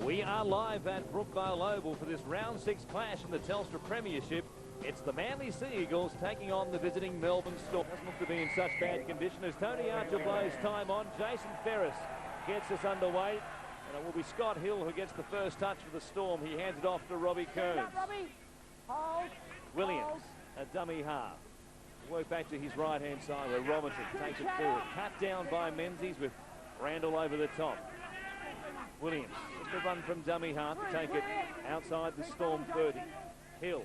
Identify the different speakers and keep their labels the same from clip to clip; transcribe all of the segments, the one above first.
Speaker 1: We are live at Brookvale Oval for this round 6 clash in the Telstra Premiership. It's the Manly Sea Eagles taking on the visiting Melbourne Storm. Doesn't look to be in such bad condition as Tony Archer blows time on. Jason Ferris gets us underway, and it will be Scott Hill who gets the first touch for the Storm. He hands it off to Robbie Kearns. Williams, a dummy half. Work back to his right-hand side where Robinson takes it forward. Cut down by Menzies with Randall over the top. Williams, just a run from dummy half to take it outside the Storm 30. Hill,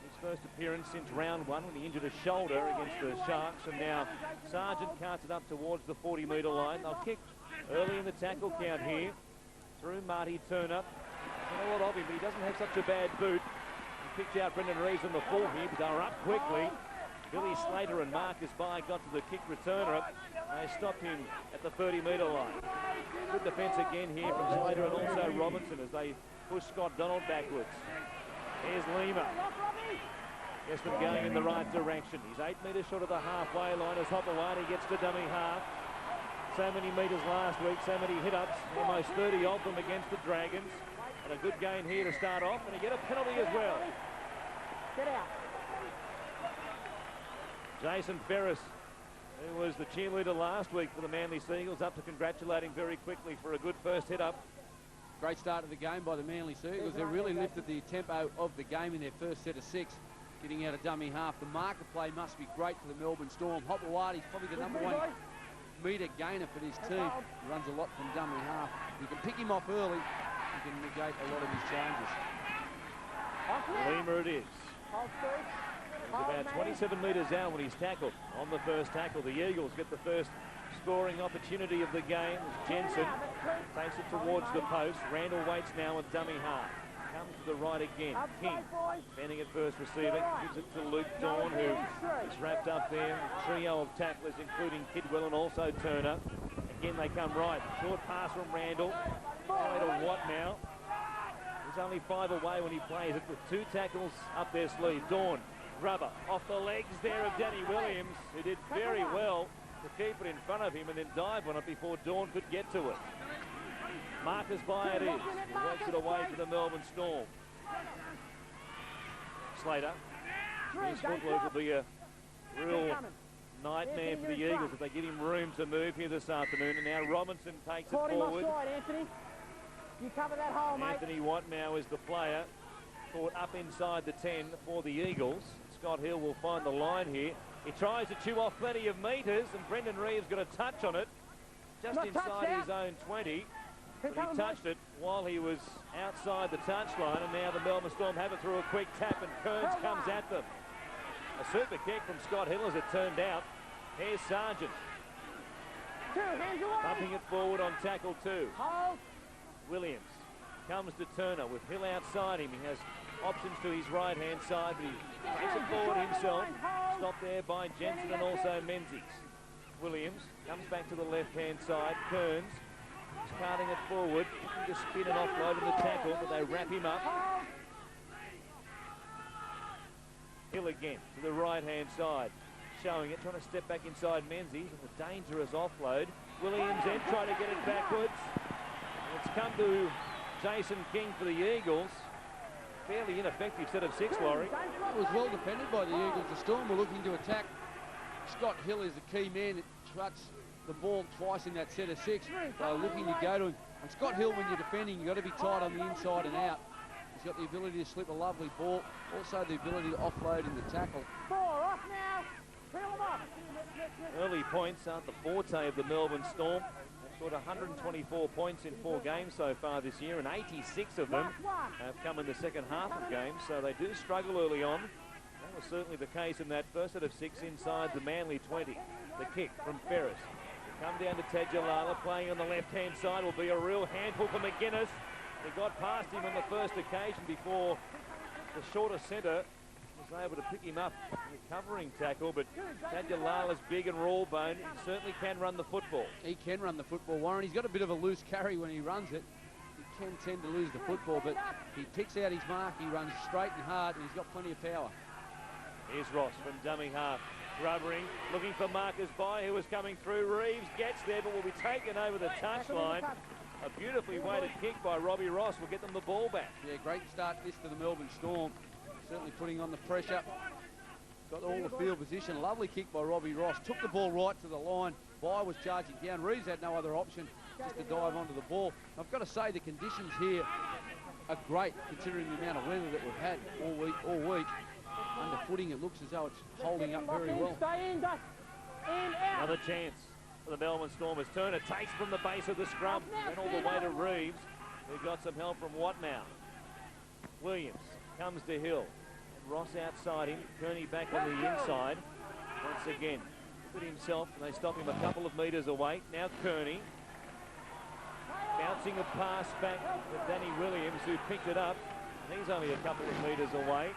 Speaker 1: his first appearance since round 1 when he injured a shoulder against the Sharks, and now Sargent carts it up towards the 40-metre line. They'll kick early in the tackle count here through Marty Turner. Not a lot of him, but he doesn't have such a bad boot. He picked out Brendan Reeves on the full here, but they were up quickly. Billy Slater and Marcus By got to the kick returner. They stopped him at the 30-metre line. Good defence again here from Slater and also Robinson as they push Scott Donald backwards. Here's Lima. Gets them going in the right direction. He's 8 metres short of the halfway line as Hopewadi gets to dummy half. So many metres last week, so many hit-ups, almost 30 of them against the Dragons. And a good gain here to start off, and he get a penalty as well.
Speaker 2: Get out.
Speaker 1: Jason Ferris, who was the cheerleader last week for the Manly Sea Eagles, up to congratulate him very quickly for a good first hit up.
Speaker 3: Great start of the game by the Manly Sea Eagles. They really lifted the tempo of the game in their first set of 6, getting out a dummy half. The marker play must be great for the Melbourne Storm. Hopewadi's probably the #1 metre gainer for this team. He runs a lot from dummy half. You can pick him off early, you can negate a lot of his changes.
Speaker 1: Lima it is. He's about 27 metres out when he's tackled. On the first tackle, the Eagles get the first scoring opportunity of the game as Jensen takes it towards the post. Randall waits now with dummy half. Comes to the right again. King, bending at first receiver, gives it to Luke Dawn, who is wrapped up there. A trio of tacklers, including Kidwell and also Turner. Again, they come right. Short pass from Randall. Way to Watt now. He's only 5 away when he plays it with 2 tackles up their sleeve. Dawn. Rubber off the legs there of Danny Williams, who did very well to keep it in front of him and then dive on it before Dawn could get to it. Marcus By it is. He works it away for the Melbourne Storm. Slater. His footwork will be a real nightmare for the Eagles if they give him room to move here this afternoon. And now Robinson takes it forward.
Speaker 2: Anthony. You cover that hole, mate.
Speaker 1: Anthony Watt now is the player. Caught up inside the 10 for the Eagles. Scott Hill will find the line here. He tries to chew off plenty of metres, and Brendan Reeves got a touch on it just inside his own 20. But he touched it while he was outside the touchline, and now the Melbourne Storm have it through a quick tap, and Kearns comes at them. A super kick from Scott Hill as it turned out. Here's Sargent. Bumping it forward on tackle 2. Williams comes to Turner with Hill outside him. He has options to his right-hand side, but he takes it forward himself. Stopped there by Jensen and also Menzies. Williams comes back to the left-hand side. Kearns is carting it forward, looking to spin and offload in the tackle, but they wrap him up. Hill again to the right-hand side, showing it, trying to step back inside Menzies, and the dangerous offload. Williams then trying to get it backwards. It's come to Jason King for the Eagles. Fairly ineffective set of 6, Laurie.
Speaker 3: It was well defended by the Eagles. The Storm were looking to attack. Scott Hill is the key man that cuts the ball twice in that set of 6. They were looking to go to him. And Scott Hill, when you're defending, you've got to be tight on the inside and out. He's got the ability to slip a lovely ball. Also the ability to offload in the tackle.
Speaker 2: 4 off now. Peel them off.
Speaker 1: Early points aren't the forte of the Melbourne Storm. Scored 124 points in 4 games so far this year, and 86 of them have come in the second half of games, so they do struggle early on. That was certainly the case in that first set of 6 inside the Manly 20. The kick from Ferris. They come down to Tedjalala, playing on the left-hand side, will be a real handful for McGuinness. He got past him on the first occasion before the shorter centre was able to pick him up in a covering tackle, but Tadjalala's big and raw bone. He certainly can run the football.
Speaker 3: He can run the football, Warren. He's got a bit of a loose carry when he runs it. He can tend to lose the football, but he picks out his mark. He runs straight and hard, and he's got plenty of power.
Speaker 1: Here's Ross from dummy half. Rubbering, looking for Marcus By, who was coming through. Reeves gets there, but will be taken over the touchline. A beautifully weighted kick by Robbie Ross will get them the ball back.
Speaker 3: Yeah, great start this for the Melbourne Storm. Certainly putting on the pressure. Got all the field position. Lovely kick by Robbie Ross. Took the ball right to the line. By was charging down. Reeves had no other option just to dive onto the ball. I've got to say the conditions here are great considering the amount of weather that we've had all week. Under footing, it looks as though it's holding up very well.
Speaker 2: Stay in, out.
Speaker 1: Another chance for the Melbourne Stormers. Turner takes from the base of the scrum. Went all the way to Reeves. Who got some help from Watmow. Williams comes to Hill. And Ross outside him. Kearney back on the inside. Once again, look at himself, and they stop him a couple of metres away. Now Kearney. Bouncing a pass back to Danny Williams, who picked it up. And he's only a couple of metres away.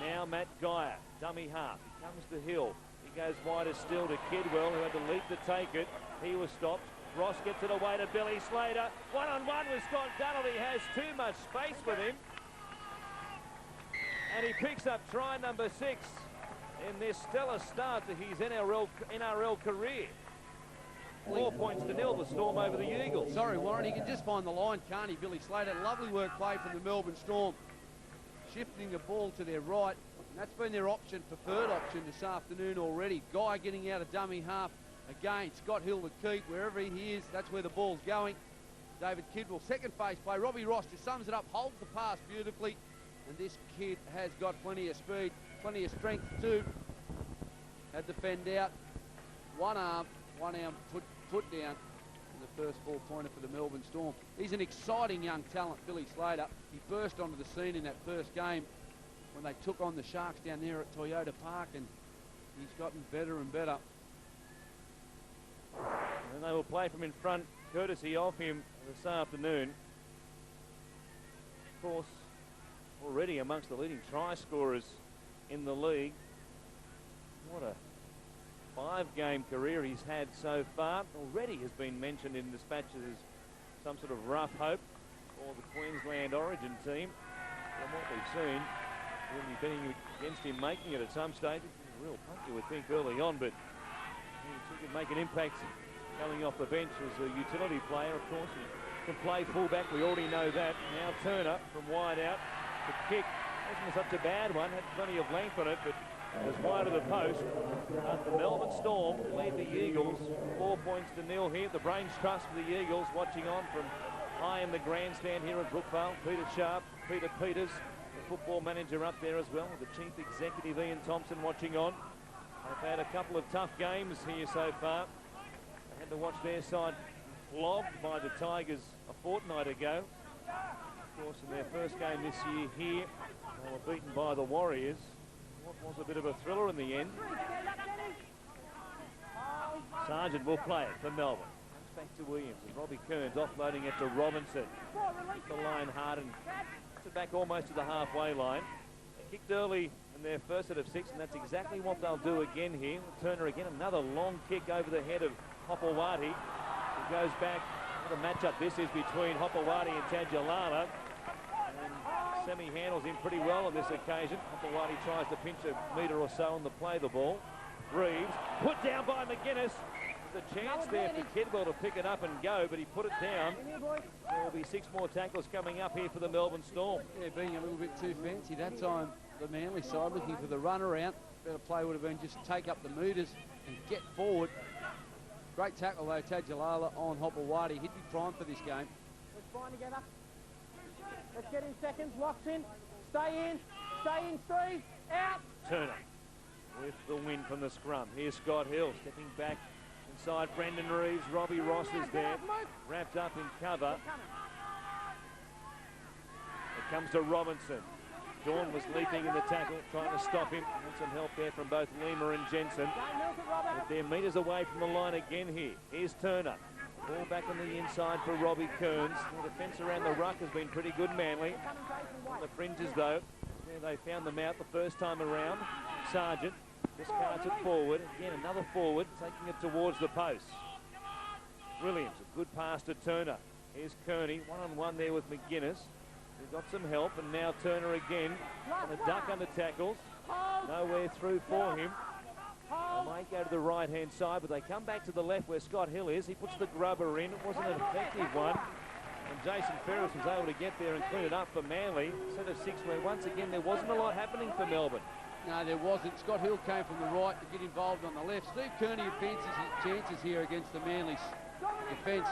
Speaker 1: Now Matt Geyer, dummy half. He comes to Hill. He goes wider still to Kidwell, who had to leap to take it. He was stopped. Ross gets it away to Billy Slater. One-on-one with Scott Dunnell. He has too much space with him. And he picks up try number 6 in this stellar start to his NRL career. 4 points to 0, the Storm over the Eagles.
Speaker 3: Sorry, Warren, he can just find the line, can't he, Billy Slater? Lovely work play from the Melbourne Storm. Shifting the ball to their right. And that's been their preferred option this afternoon already. Guy getting out of dummy half. Again, Scott Hill to keep. Wherever he is, that's where the ball's going. David Kidwell, second phase play. Robbie Ross just sums it up, holds the pass beautifully. And this kid has got plenty of speed, plenty of strength too. Had the fend out. One arm put down. The first 4-pointer for the Melbourne Storm. He's an exciting young talent, Billy Slater. He burst onto the scene in that first game when they took on the Sharks down there at Toyota Park, and he's gotten better and better.
Speaker 1: And they will play from in front, courtesy of him this afternoon. Of course, already amongst the leading try scorers in the league. What a 5-game career he's had so far. Already has been mentioned in dispatches as some sort of rough hope for the Queensland Origin team. From what we've seen, we'll be betting against him making it at some stage. It's a real punt, you would think, early on, but he could make an impact coming off the bench as a utility player. Of course, he can play fullback. We already know that. Now Turner from wide out. The kick wasn't such a bad one. Had plenty of length on it, but it was wide of the post. The Melbourne Storm lead the Eagles 4 points to 0 here. The Brains Trust for the Eagles watching on from high in the grandstand here at Brookvale. Peter Sharp, Peter Peters, the football manager up there as well. The chief executive Ian Thompson watching on. They've had a couple of tough games here so far. They had to watch their side flogged by the Tigers a fortnight ago. Of course, in their first game this year here, they were beaten by the Warriors. What was a bit of a thriller in the end. Sargent will play it for Melbourne. Comes back to Williams and Robbie Kearns offloading it to Robinson. The line hard and puts it back almost to the halfway line. They kicked early in their first set of 6, and that's exactly what they'll do again here. Turner again, another long kick over the head of Hopewadi. He goes back. What a matchup this is between Hopewadi and Tadulala. Semi handles him pretty well on this occasion. Hopewadi tries to pinch a metre or so on the play the ball. Reeves put down by McGuinness. There's a chance there for Kidwell to pick it up and go, but he put it down. There will be 6 more tackles coming up here for the Melbourne Storm.
Speaker 3: Yeah, being a little bit too fancy that time. The Manly side looking for the run around. Better play would have been just take up the metres and get forward. Great tackle though, Tadulala on Hopewadi. He'd be primed for this game.
Speaker 2: Let's bind together. Let's get in seconds, locks in. Stay in, Steve, out.
Speaker 1: Turner with the win from the scrum. Here's Scott Hill stepping back inside Brendan Reeves. Robbie Ross is there, wrapped up in cover. It comes to Robinson. Dawn was leaping in the tackle, trying to stop him. And some help there from both Lima and Jensen. But they're metres away from the line again here. Here's Turner. Ball back on the inside for Robbie Kearns. The defence around the ruck has been pretty good, Manly. On the fringes, though, there they found them out the first time around. Sargent discards it forward. Again, another forward, taking it towards the post. Williams, a good pass to Turner. Here's Kearney, one-on-one there with McGuinness. He's got some help, and now Turner again on a duck under tackles. Nowhere through for him. They might go to the right-hand side, but they come back to the left where Scott Hill is. He puts the grubber in. It wasn't an effective one. And Jason Ferris was able to get there and clean it up for Manly. Set of 6 where once again there wasn't a lot happening for Melbourne.
Speaker 3: No, there wasn't. Scott Hill came from the right to get involved on the left. Steve Kearney advances his chances here against the Manly defence.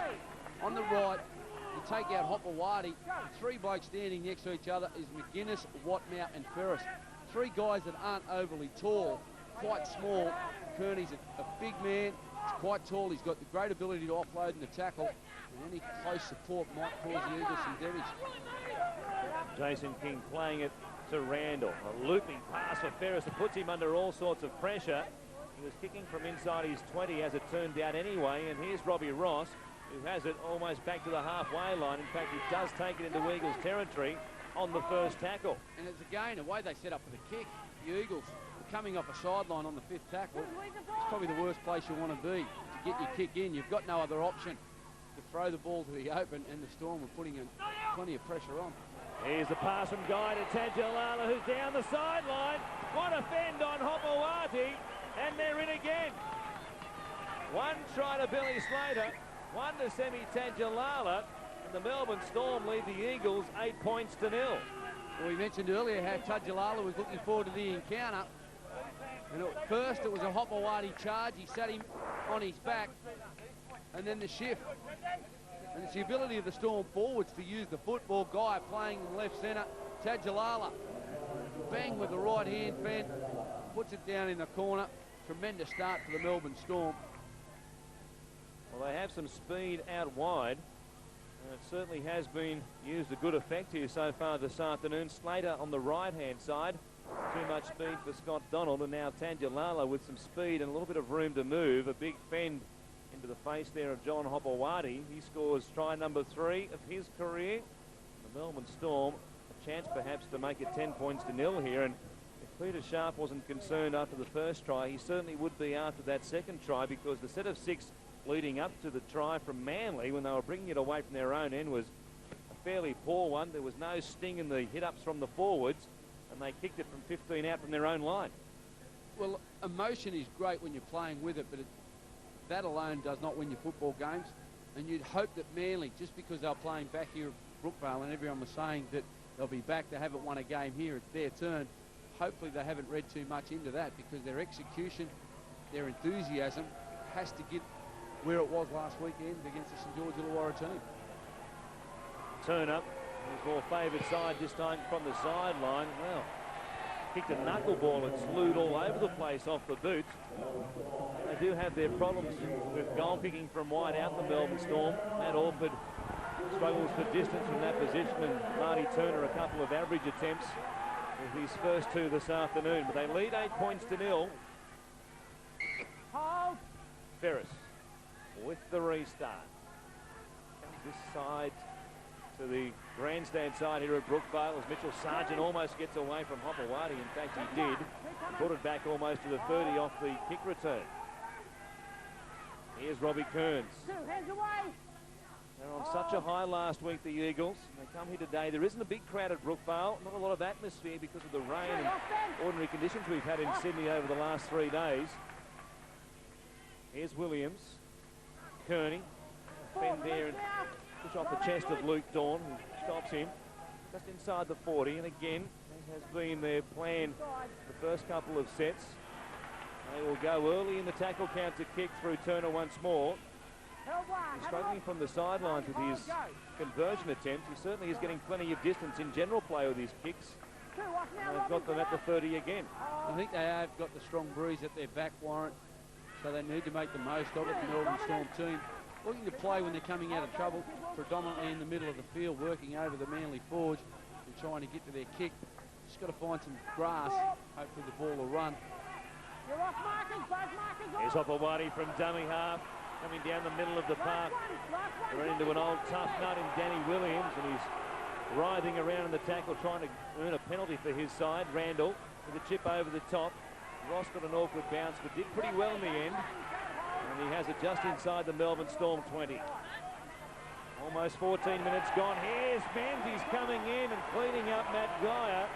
Speaker 3: On the right, to take out Hopewadi. 3 blokes standing next to each other is McGuinness, Watmouth and Ferris. 3 guys that aren't overly tall, quite small. Kearney's a big man. He's quite tall. He's got the great ability to offload and to tackle. And any close support might cause the Eagles some damage.
Speaker 1: Jason King playing it to Randall. A looping pass for Ferris that puts him under all sorts of pressure. He was kicking from inside his 20 as it turned out anyway. And here's Robbie Ross, who has it almost back to the halfway line. In fact, he does take it into Eagles territory on the first tackle.
Speaker 3: And it's again a way they set up for the kick. The Eagles are coming off a sideline on the 5th tackle. It's probably the worst place you want to be to get your kick in. You've got no other option to throw the ball to the open, and the Storm are putting plenty of pressure on.
Speaker 1: Here's a pass from Guy to Tajalala, who's down the sideline. What a fend on Hopewadi, and they're in again. 1 try to Billy Slater, 1 to Semi Tajalala, and the Melbourne Storm lead the Eagles 8 points to 0.
Speaker 3: Well, we mentioned earlier how Tajalala was looking forward to the encounter. And at first it was a Hopewadi charge. He sat him on his back, and then the shift. And it's the ability of the Storm forwards to use the football. Guy playing in left centre. Tajalala, bang with the right hand fend, puts it down in the corner. Tremendous start for the Melbourne Storm.
Speaker 1: Well, they have some speed out wide. And it certainly has been used to good effect here so far this afternoon. Slater on the right-hand side. Too much speed for Scott Donald, and now Tajalala with some speed and a little bit of room to move. A big fend into the face there of John Hopewadi. He scores try number 3 of his career. The Melbourne Storm, a chance perhaps to make it 10 points to 0 here. And if Peter Sharp wasn't concerned after the first try, he certainly would be after that second try, because the set of 6 leading up to the try from Manly when they were bringing it away from their own end was a fairly poor one. There was no sting in the hit-ups from the forwards, and they kicked it from 15 out from their own line.
Speaker 3: Well, emotion is great when you're playing with it, but that alone does not win your football games. And you'd hope that Manly, just because they're playing back here at Brookvale and everyone was saying that they'll be back, they haven't won a game here, it's their turn. Hopefully they haven't read too much into that, because their execution, their enthusiasm has to get where it was last weekend against the St George Illawarra team.
Speaker 1: Turn up, his more favoured side this time from the sideline. Well, kicked a knuckleball and slewed all over the place off the boot. They do have their problems with goal kicking from wide out, the Melbourne Storm. Matt Orford struggles for distance from that position, and Marty Turner a couple of average attempts with his first 2 this afternoon. But they lead 8 points to 0. Ferris with the restart. Comes this side to the grandstand side here at Brookvale as Mitchell Sargent almost gets away from Hopewadi. In fact, he did. He brought it back almost to the 30 off the kick return. Here's Robbie Kearns. They're on such a high last week, the Eagles. They come here today. There isn't a big crowd at Brookvale. Not a lot of atmosphere because of the rain and ordinary conditions we've had in Sydney over the last 3 days. Here's Williams. Kearney. Fend there and push off the chest of Luke Dawn, who stops him just inside the 40. And again, as has been their plan the first couple of sets, they will go early in the tackle count to kick through Turner once more. He's struggling from the sidelines with his conversion attempt. He certainly is getting plenty of distance in general play with his kicks. And they've got them at the 30 again.
Speaker 3: I think they have got the strong breeze at their back, Warrant, so they need to make the most of it. The Melbourne Storm team looking to play when they're coming out of trouble, predominantly in the middle of the field, working over the Manly forge and trying to get to their kick. Just got to find some grass. Hopefully the ball will run.
Speaker 1: Here's Hopewadi from dummy half, coming down the middle of the park. They're into an old tough nut in Danny Williams, and he's writhing around in the tackle, trying to earn a penalty for his side. Randall with a chip over the top. Ross got an awkward bounce, but did pretty well in the end. And he has it just inside the Melbourne Storm 20. Almost 14 minutes gone. Here's Menzies coming in and cleaning up Matt Geyer.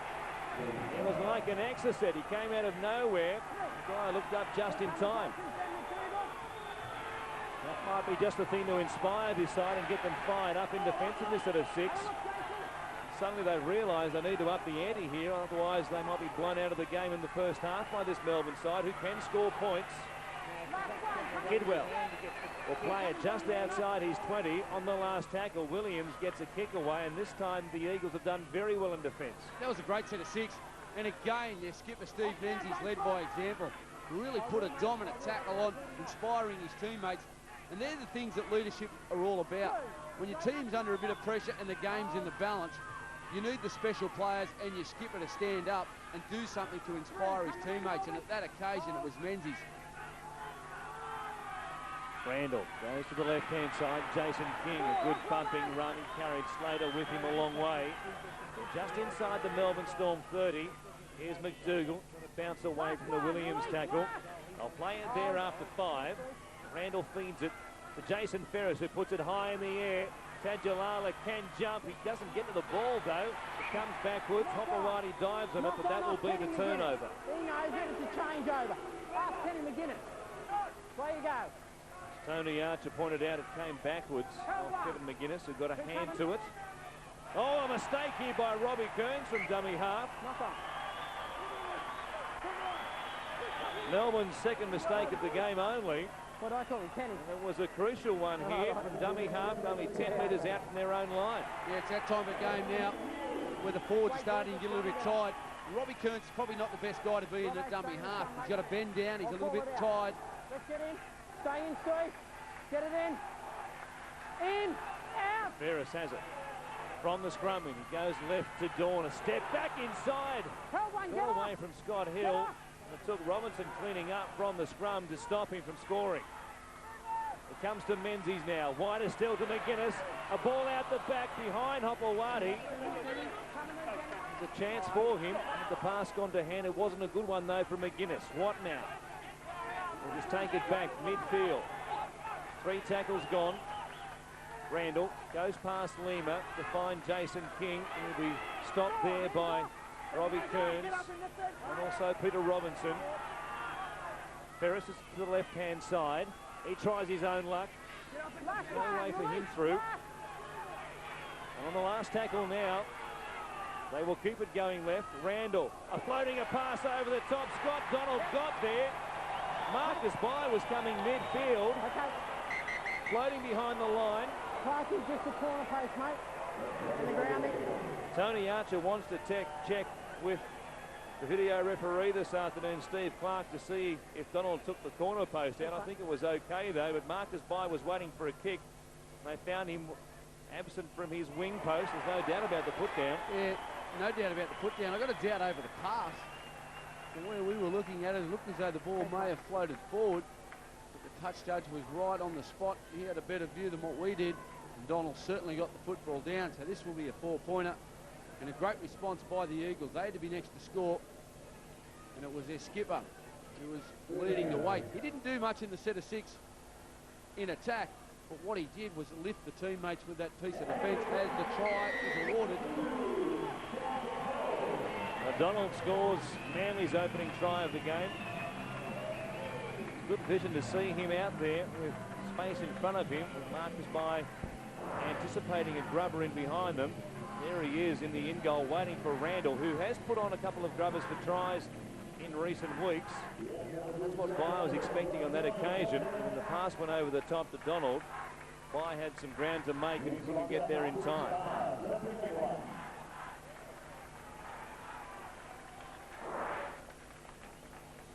Speaker 1: It was like an exocet. He came out of nowhere. The guy looked up just in time. That might be just the thing to inspire this side and get them fired up in defensiveness at a 6. Suddenly they realise they need to up the ante here, otherwise they might be blown out of the game in the first half by this Melbourne side, who can score points. Kidwell will play it just outside his 20 on the last tackle. Williams gets a kick away, and this time the Eagles have done very well in defence.
Speaker 3: That was a great set of 6. And again, their skipper Steve Menzies led by example. Really put a dominant tackle on, inspiring his teammates. And they're the things that leadership are all about. When your team's under a bit of pressure and the game's in the balance, you need the special players and your skipper to stand up and do something to inspire his teammates. And at that occasion, it was Menzies.
Speaker 1: Randall goes to the left-hand side. Jason King, a good bumping run. He carried Slater with him a long way. Just inside the Melbourne Storm 30. Here's McDougall trying to bounce away from the Williams tackle. They'll play it there after 5. Randall feeds it to Jason Ferris, who puts it high in the air. Tajalala can jump. He doesn't get to the ball, though. It comes backwards. Hopewadi dives on it, but that will be the turnover.
Speaker 2: He knows it. It's a changeover. Ask Kenny McGuinness. Where you go?
Speaker 1: Tony Archer pointed out it came backwards off Kevin McGuinness, who got a hand to it. Oh, a mistake here by Robbie Kearns from dummy half. Melbourne's second mistake of the game only.
Speaker 2: What do I call him, Kenny?
Speaker 1: And it was a crucial one here from dummy half, only 10 metres out from their own line.
Speaker 3: Yeah, it's that time of game now where the forwards are starting to get a little bit tired. Robbie Kearns is probably not the best guy to be in the dummy half. He's got to bend down. He's a little bit tired.
Speaker 2: Let's get in. Stay in, Steve. Get it in. In. Out.
Speaker 1: Ferris has it. From the scrumming, he goes left to Dawn. A step back inside. Got away from Scott Hill. It took Robinson cleaning up from the scrum to stop him from scoring. It comes to Menzies now. Wider still to McGuinness. A ball out the back behind Hopewadi. There's a chance for him. The pass gone to hand. It wasn't a good one, though, from McGuinness. What now? We'll just take it back midfield. 3 tackles gone. Randall goes past Lima to find Jason King. He'll be stopped there by Robbie Kearns and also Peter Robinson. Ferris is to the left-hand side. He tries his own luck. No way for him through. And on the last tackle now, they will keep it going left. Randall, floating a pass over the top. Scott Donald got there. Marcus By was coming midfield. Floating behind the line.
Speaker 2: Clark is just a corner post, mate. In the grounding.
Speaker 1: Tony Archer wants to check with the video referee this afternoon, Steve Clark, to see if Donald took the corner post out. I think it was okay, though, but Marcus By was waiting for a kick. They found him absent from his wing post. There's no doubt about the put-down.
Speaker 3: Yeah, no doubt about the put-down. I got a doubt over the pass. From where we were looking at it, it looked as though the ball may have floated forward, but the touch judge was right on the spot. He had a better view than what we did, and Donald certainly got the football down, so this will be a 4-pointer. And a great response by the Eagles. They had to be next to score, and it was their skipper who was leading the way. He didn't do much in the set of 6 in attack, but what he did was lift the teammates with that piece of defence as the try is awarded.
Speaker 1: Donald scores Manly's opening try of the game. Good vision to see him out there with space in front of him, with Marcus By anticipating a grubber in behind them. There he is in the in-goal waiting for Randall, who has put on a couple of grubbers for tries in recent weeks. That's what By was expecting on that occasion. When the pass went over the top to Donald, By had some ground to make and he couldn't get there in time.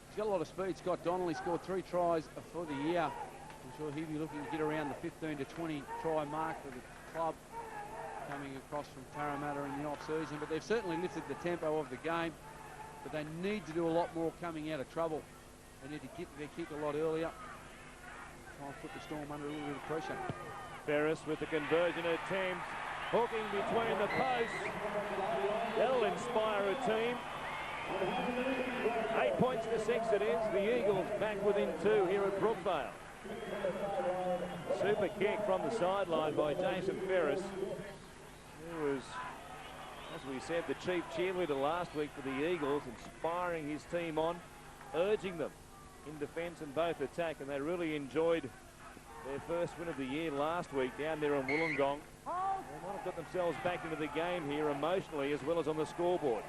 Speaker 3: He's got a lot of speed, Scott Donnelly. He scored 3 tries for the year. I'm sure he'll be looking to get around the 15 to 20 try mark for the club coming across from Parramatta in the off-season. But they've certainly lifted the tempo of the game, but they need to do a lot more coming out of trouble. They need to get their kick a lot earlier. Try and put the Storm under a little bit of pressure.
Speaker 1: Ferris with the conversion attempt, hooking between the posts. That'll inspire a team. 8 points to 6 it is. The Eagles back within 2 here at Brookvale. Super kick from the sideline by Jason Ferris, who was, as we said, the chief cheerleader last week for the Eagles, inspiring his team on, urging them in defence and both attack, and they really enjoyed their first win of the year last week down there in Wollongong. They might have got themselves back into the game here emotionally as well as on the scoreboard.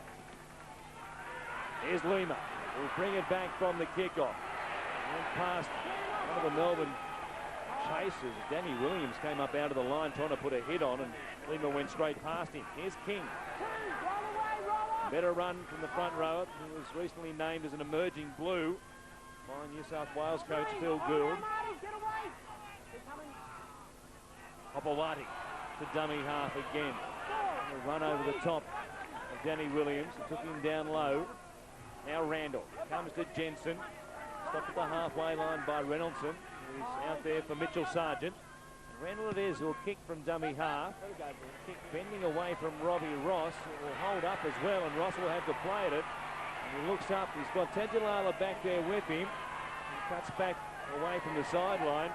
Speaker 1: Here's Lima, who'll bring it back from the kickoff. And past one of the Melbourne chasers, Danny Williams, came up out of the line trying to put a hit on, and Lima went straight past him. Here's King. Better run from the front rower, who was recently named as an emerging blue by New South Wales coach Phil Gould. Hopewadi to dummy half again. A run over the top of Danny Williams. He took him down low. Now Randall comes to Jensen. Stopped at the halfway line by Reynoldson, who's out there for Mitchell Sargent. And Randall it is who'll kick from dummy half. Kick bending away from Robbie Ross. It will hold up as well, and Ross will have to play at it. And he looks up. He's got Tedjalala back there with him. He cuts back away from the sideline.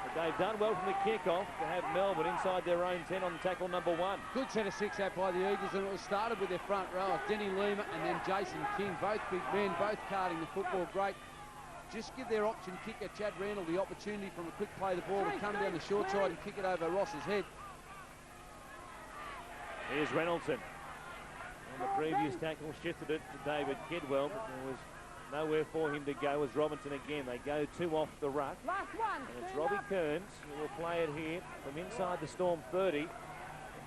Speaker 1: But they've done well from the kickoff to have Melbourne inside their own 10 on tackle number 1.
Speaker 3: Good set of 6 out by the Eagles, and it was started with their front row. Denny Lima and then Jason King, both big men, both carting the football great. Just give their option kicker, Chad Randall, the opportunity from a quick play the ball to come down the short side and kick it over Ross's head.
Speaker 1: Here's Reynoldson. On the previous tackle, shifted it to David Kidwell, but there was nowhere for him to go as Robinson again. They go 2 off the ruck. And it's Robbie Kearns who will play it here from inside the Storm 30.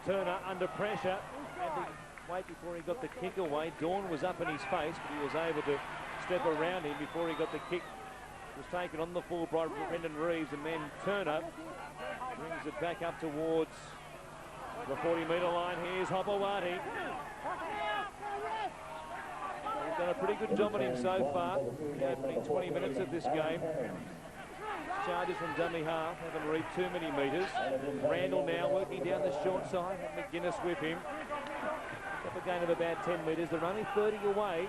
Speaker 1: Turner under pressure. Had to wait before he got the kick away. Dawn was up in his face, but he was able to step around him before he got the kick. It was taken on the full by Brendan Reeves, and then Turner brings it back up towards the 40-metre line. Here's Hopewadi. He's done a pretty good job on him so far. The opening 20 minutes of this game. Charges from dummy half, haven't reached too many metres. Randall now working down the short side. McGuinness with him. Up a gain of about 10 metres. They're only 30 away.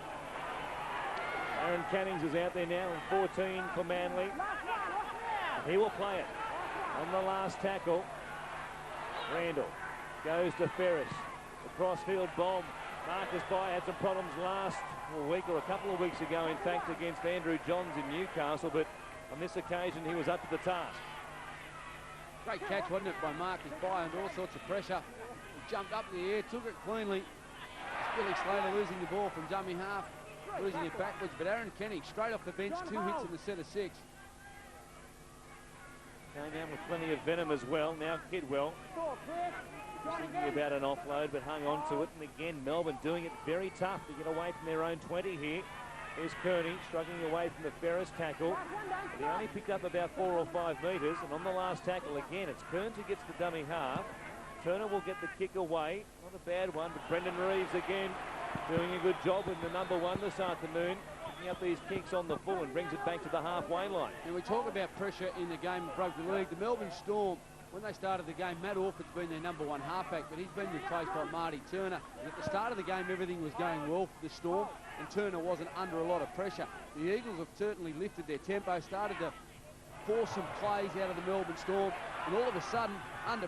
Speaker 1: Aaron Cannings is out there now, and 14 for Manly. He will play it on the last tackle. Randall goes to Ferris. The crossfield bomb. Marcus Bai had some problems last week, or a couple of weeks ago, in fact, against Andrew Johns in Newcastle, but on this occasion he was up to the task.
Speaker 3: Great catch, wasn't it, by Marcus Bai under all sorts of pressure. He jumped up in the air, took it cleanly. It's Billy Slater losing the ball from dummy half, losing it backwards, but Aaron Kenny straight off the bench, 2 hits in the set of 6.
Speaker 1: Came out with plenty of venom as well. Now Kidwell thinking about an offload, but hung on to it. And again, Melbourne doing it very tough to get away from their own 20 here. Here's Kearney struggling away from the Ferris tackle. But he only picked up about 4 or 5 metres. And on the last tackle again, it's Kearns who gets the dummy half. Turner will get the kick away. Not a bad one, but Brendan Reeves again doing a good job with the number 1 this afternoon. Picking up these kicks on the full and brings it back to the halfway line.
Speaker 3: And we talk about pressure in the game of rugby league. The Melbourne Storm, when they started the game, Matt Orford's been their number 1 halfback, but he's been replaced by Marty Turner. And at the start of the game, everything was going well for the Storm, and Turner wasn't under a lot of pressure. The Eagles have certainly lifted their tempo, started to force some plays out of the Melbourne Storm, and all of a sudden, under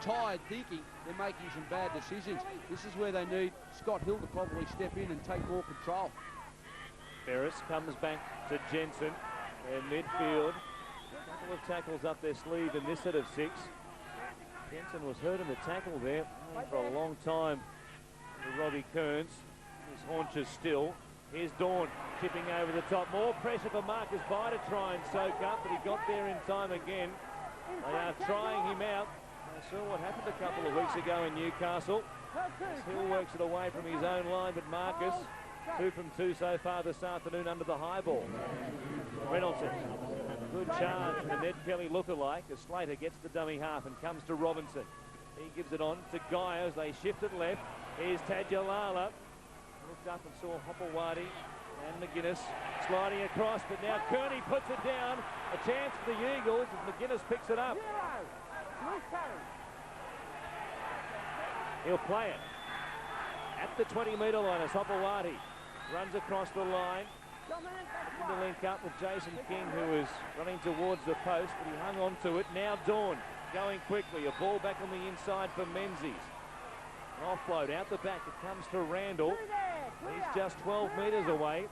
Speaker 3: tired thinking, they're making some bad decisions. This is where they need Scott Hill to probably step in and take more control.
Speaker 1: Ferris comes back to Jensen in midfield. A couple of tackles up their sleeve in this set of 6. Jensen was hurt in the tackle there for a long time with Robbie Kearns. His haunches still. Here's Dawn tipping over the top. More pressure for Marcus Bai to try and soak up, but he got there in time again. They are trying him out. I saw what happened a couple of weeks ago in Newcastle. Hill works it away from his own line, but Marcus, 2 from 2 so far this afternoon under the high ball. Reynoldson, good charge from the Ned Kelly lookalike as Slater gets the dummy half and comes to Robinson. He gives it on to Guy as they shift it left. Here's Tadjalala. Looked up and saw Hopewadi and McGuinness sliding across, but now Kearney puts it down. A chance for the Eagles as McGuinness picks it up. He'll play it at the 20-metre line as Hopewadi runs across the line. Looking to link up with Jason King, who is running towards the post, but he hung on to it. Now Dawn going quickly. A ball back on the inside for Menzies. offload. Out the back, it comes to Randall. He's just 12 metres away.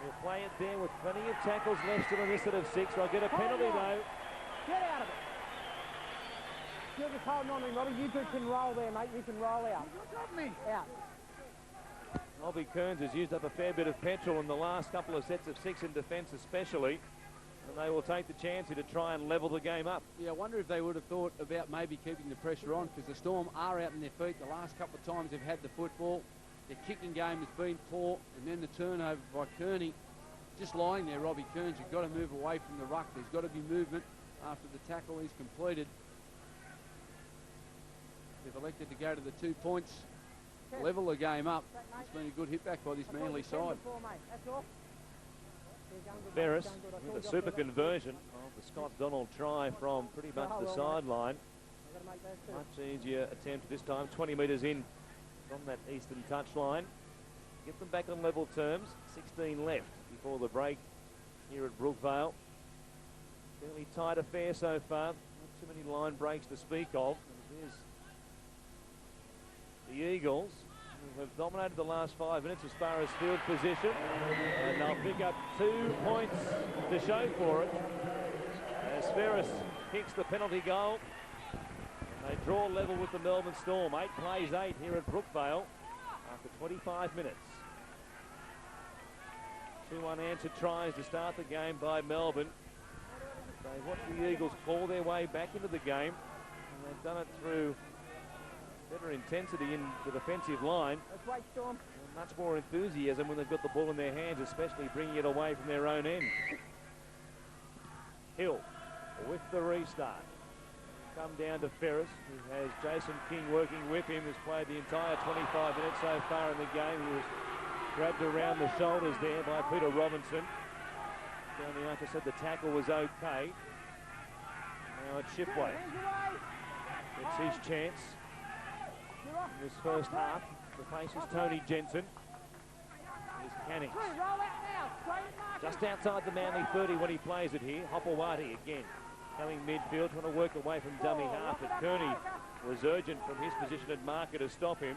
Speaker 1: He'll play it there with plenty of tackles left still in this set of 6. They'll get a penalty, though.
Speaker 2: Get out of it. You're just holding on to him, Robbie. You two can roll there, mate. You can roll out. Out.
Speaker 1: Robbie Kearns has used up a fair bit of petrol in the last couple of sets of 6 in defence especially. And they will take the chance here to try and level the game up.
Speaker 3: Yeah, I wonder if they would have thought about maybe keeping the pressure on, because the Storm are out in their feet. The last couple of times they've had the football, their kicking game has been poor, and then the turnover by Kearney. Just lying there, Robbie Kearns, you've got to move away from the ruck. There's got to be movement after the tackle is completed. They've elected to go to the 2 points, level the game up. It's been a good hit back by this Manly side.
Speaker 1: Ferris with a super conversion of the Scott Donald try from pretty much the sideline. Much easier attempt this time, 20 metres in from that eastern touchline. Get them back on level terms. 16 left before the break here at Brookvale. Fairly tight affair so far. Not too many line breaks to speak of. And there's the Eagles, who have dominated the last 5 minutes as far as field position. And they'll pick up 2 points to show for it as Ferris kicks the penalty goal. And they draw level with the Melbourne Storm. 8 plays 8 here at Brookvale after 25 minutes. 2 unanswered tries to start the game by Melbourne. They watched the Eagles claw their way back into the game, and they've done it through better intensity in the defensive line. And much more enthusiasm when they've got the ball in their hands, especially bringing it away from their own end. Hill with the restart. Come down to Ferris, who has Jason King working with him, who's played the entire 25 minutes so far in the game. He was grabbed around the shoulders there by Peter Robinson. Down the archer said the tackle was okay. Now it's Shipway. It's his chance in this first half. The face is Tony Jensen. Here's Canning. Just outside the Manly 30 when he plays it here. Hopewadi again coming midfield, trying to work away from dummy half, but Kearney was urgent from his position at marker to stop him.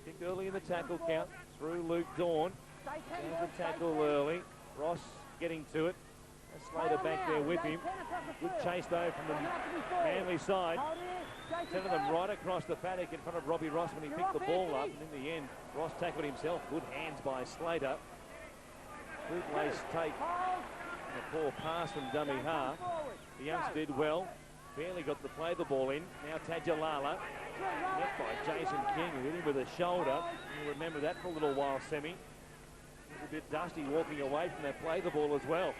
Speaker 1: Kick early in the tackle count through Luke Dawn. There's the tackle early. Ross getting to it. Slater back there with him. Good chase though from the Manly side. 10 of them right across the paddock in front of Robbie Ross when he picked the ball up. And in the end, Ross tackled himself. Good hands by Slater. Bootlace take. A poor pass from dummy half. The youngster did well. Barely got to play the ball in. Now Tajalala. Met by Jason King, who hit him with a shoulder. You'll remember that for a little while, Semi. He was a bit dusty walking away from that play the ball as well.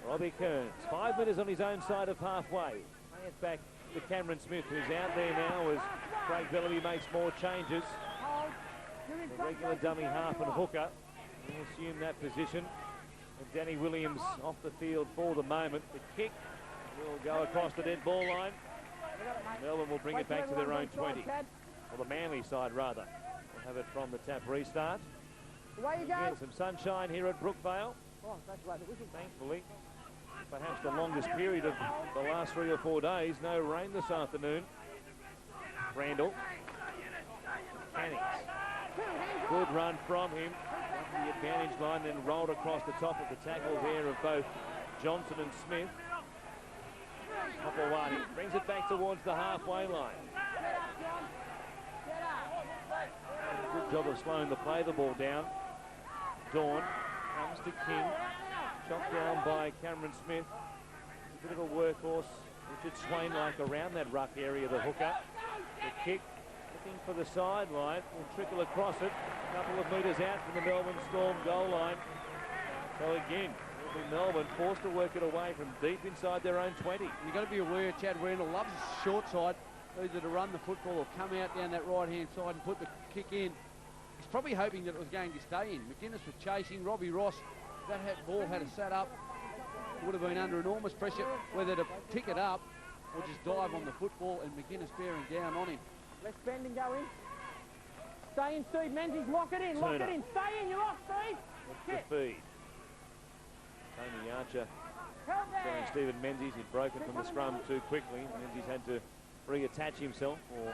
Speaker 1: Robbie Kearns, 5 metres on his own side of halfway. Play it back to Cameron Smith, who's out there now as Craig Bellamy makes more changes. The regular dummy half and hooker will assume that position. And Danny Williams off the field for the moment. The kick will go across the dead ball line. Melbourne will bring it back to their own 20. Or the Manly side, rather. We'll have it from the tap restart. Again, some sunshine here at Brookvale. Thankfully, perhaps the longest period of the last 3 or 4 days. No rain this afternoon. Randall. Cannings. Good run from him. Got the advantage line, then rolled across the top of the tackle there of both Johnson and Smith. Hopewadi brings it back towards the halfway line. Good job of slowing the play the ball down. Dawn comes to King. Shot down by Cameron Smith. A bit of a workhorse. Richard Swain-like around that ruck area, the hooker. The kick, looking for the sideline. Will trickle across it. A couple of metres out from the Melbourne Storm goal line. So again, will be Melbourne forced to work it away from deep inside their own 20.
Speaker 3: You've got to be aware Chad Randall loves his short side, either to run the football or come out down that right-hand side and put the kick in. He's probably hoping that it was going to stay in. McGuinness was chasing. Robbie Ross, if that ball had sat up, would have been under enormous pressure, whether to pick it up or just dive on the football, and McGuinness bearing down on him.
Speaker 2: Let's bend and go in. Stay in, Steve Menzies. Lock it in. Lock it in. Stay in. You're off, Steve.
Speaker 1: What's the feed? Tony Archer showing Stephen Menzies. He'd broken from the scrum too quickly. Menzies had to reattach himself or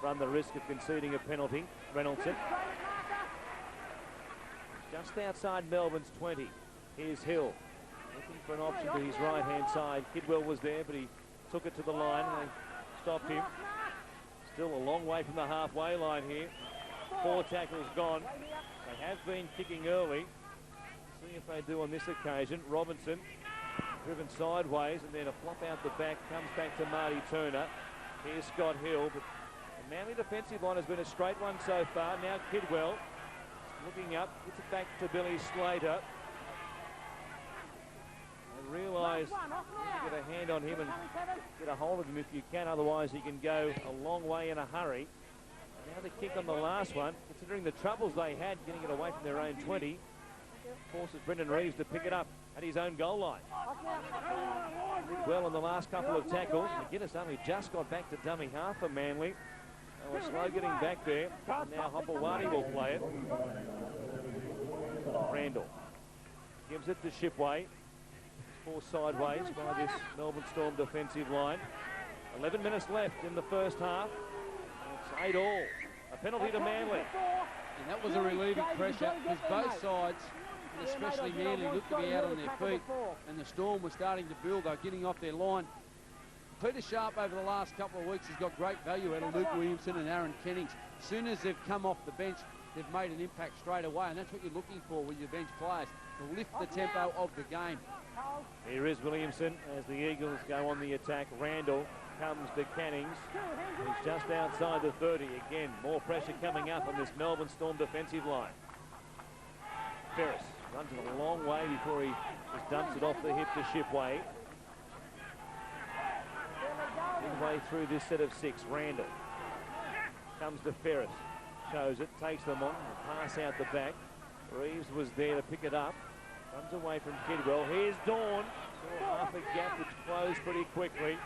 Speaker 1: run the risk of conceding a penalty. Reynolds just outside Melbourne's 20. Here's Hill looking for an option to his right-hand side. Kidwell was there, but he took it to the line and they stopped him. Still a long way from the halfway line here. 4 tackles gone. They have been kicking early. See if they do on this occasion. Robinson driven sideways and then a flop out the back. Comes back to Marty Turner. Here's Scott Hill. But the Manly defensive line has been a straight one so far. Now Kidwell looking up. Gets it back to Billy Slater. And realise you get a hand on him and get a hold of him if you can. Otherwise he can go a long way in a hurry. Now the kick on the last one, considering the troubles they had getting it away from their own 20, forces Brendan Reeves to pick it up at his own goal line. Did well on the last couple of tackles. McGuinness only just got back to dummy half for Manly. They were slow getting back there. Now Hopewadi will play it. Randall gives it to Shipway. Forced sideways by this Melbourne Storm defensive line. 11 minutes left in the first half. It's 8-all. A penalty to Manly.
Speaker 3: And that was a relieving pressure because both sides, and especially Manly, looked to be out on their feet. And the Storm was starting to build. They were getting off their line. Peter Sharp over the last couple of weeks has got great value out of Luke Williamson and Aaron Kennings. As soon as they've come off the bench, they've made an impact straight away. And that's what you're looking for with your bench players, to lift the tempo of the game.
Speaker 1: Here is Williamson as the Eagles go on the attack. Randall comes to Cannings. He's just outside the 30. Again, more pressure coming up on this Melbourne Storm defensive line. Ferris runs it a long way before he just dumps it off the hip to Shipway. Midway through this set of 6, Randall comes to Ferris. Shows it, takes them on, pass out the back. Reeves was there to pick it up. Runs away from Kidwell. Here's Dawn. Saw half a gap which closed pretty quickly.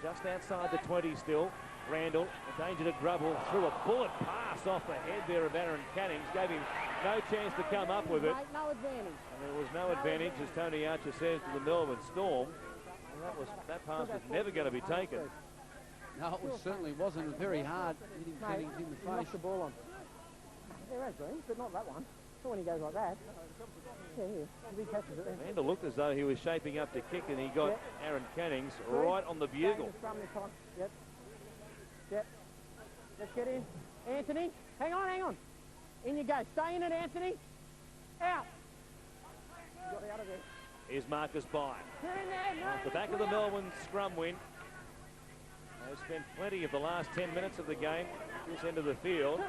Speaker 1: Just outside the 20 still. Randall, a danger to Grubble, threw a bullet pass off the head there of Aaron Cannings. Gave him no chance to come up with it.
Speaker 2: No advantage.
Speaker 1: And there was no advantage, as Tony Archer says, to the Melbourne Storm. And that pass was never going to be taken.
Speaker 3: No, it certainly wasn't. It was very hard hitting Cannings in the face.
Speaker 2: Knocked the ball on. There has been, but not that one. Not when he goes like that. Yeah, he catches it then.
Speaker 1: Randall looked as though he was shaping up to kick, and he got Aaron Cannings right on the bugle.
Speaker 2: Yep. Yep. Let's get in. Anthony, hang on. In you go. Stay in it, Anthony. Out. You got out of there.
Speaker 1: Here's Marcus By. Off the back of the Melbourne scrum win. They've spent plenty of the last 10 minutes of the game at this end of the field.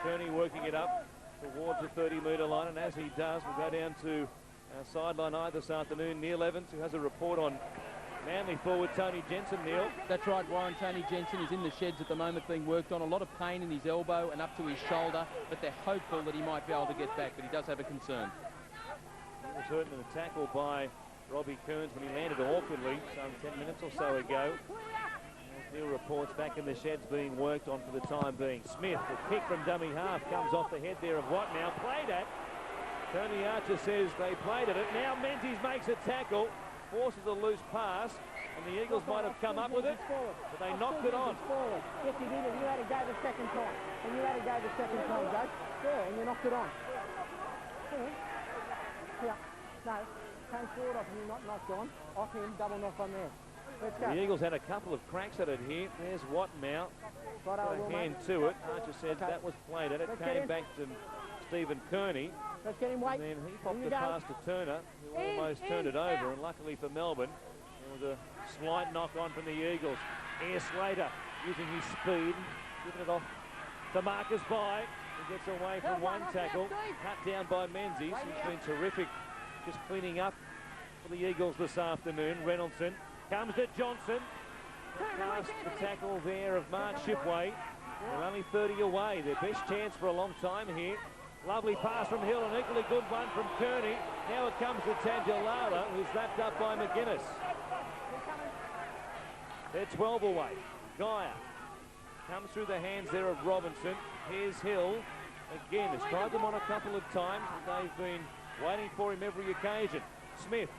Speaker 1: Kearney working it up towards the 30-metre line, and as he does, we'll go down to our sideline eye this afternoon. Neil Evans, who has a report on Manly forward Tony Jensen. Neil?
Speaker 4: That's right, Warren. Tony Jensen is in the sheds at the moment being worked on. A lot of pain in his elbow and up to his shoulder, but they're hopeful that he might be able to get back, but he does have a concern.
Speaker 1: He was hurt in a tackle by Robbie Kearns when he landed awkwardly some 10 minutes or so ago. Neil reports back in the sheds being worked on for the time being. Smith, the kick from dummy half, comes off the head there of Watt now. Played at. Tony Archer says they played at it. Now Menzies makes a tackle, forces a loose pass, and the Eagles might have come up with it, but they knocked it on.
Speaker 2: Yes, you did, and you had to go the second time. And you had to go the second time, Judge. Yeah, and you knocked it on. Yeah. No, came forward off and you knocked on. Off him, double knock on there. Let's go.
Speaker 1: The Eagles had a couple of cracks at it here. There's Watt now. Got a hand to it. Archer said that was played at it. Came back to Stephen Kearney.
Speaker 2: Let's get him, wait.
Speaker 1: And then he popped the pass to Turner, who almost turned it over. And luckily for Melbourne, there was a slight knock on from the Eagles. Here's Slater using his speed, giving it off to Marcus By. He gets away from one tackle. Cut down by Menzies, who's been terrific just cleaning up for the Eagles this afternoon. Reynoldson comes to Johnson. Past the tackle there of Mark Shipway. They're only 30 away. Their best chance for a long time here. Lovely pass from Hill, an equally good one from Kearney. Now it comes to Tangilala, who's wrapped up by McGuinness. They're 12 away. Geyer comes through the hands there of Robinson. Here's Hill. Again, has tried them on a couple of times, but they've been waiting for him every occasion. Smith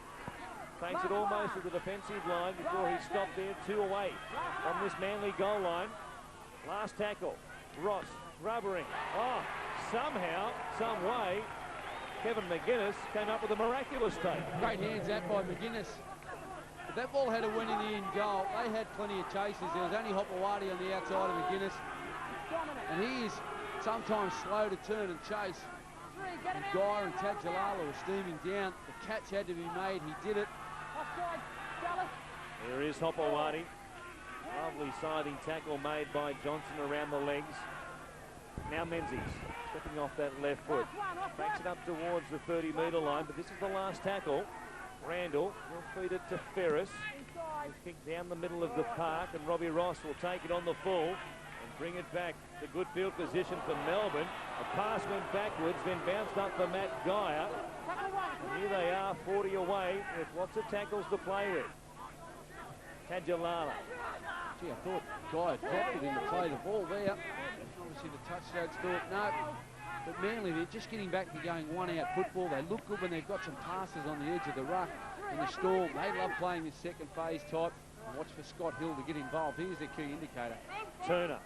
Speaker 1: Takes it almost to the defensive line before he stopped there, 2 away from this Manly goal line. Last tackle, Ross, rubbering. Oh, somehow, some way, Kevin McGuinness came up with a miraculous take.
Speaker 3: Great hands that by McGuinness. If that ball had a win in the end goal, they had plenty of chases. There was only Hopewadi on the outside of McGuinness. And he is sometimes slow to turn and chase. Guy and Tadjalala were steaming down. The catch had to be made. He did it.
Speaker 1: Here is Hopewadi. Lovely siding tackle made by Johnson around the legs. Now Menzies stepping off that left foot. Backs it up towards the 30-metre line, but this is the last tackle. Randall will feed it to Ferris. He's kicked down the middle of the park, and Robbie Ross will take it on the full and bring it back to good field position for Melbourne. A pass went backwards, then bounced up for Matt Geyer. And here they are, 40 away, with lots of tackles to play with. Tadjalala.
Speaker 3: Gee, I thought Guy dropped it in to play the ball there. Obviously the touchdown's thought, no. But Manly, they're just getting back to going one-out football. They look good when they've got some passes on the edge of the ruck. In the Storm, they love playing this second phase type. And watch for Scott Hill to get involved. Here's the key indicator.
Speaker 1: Turner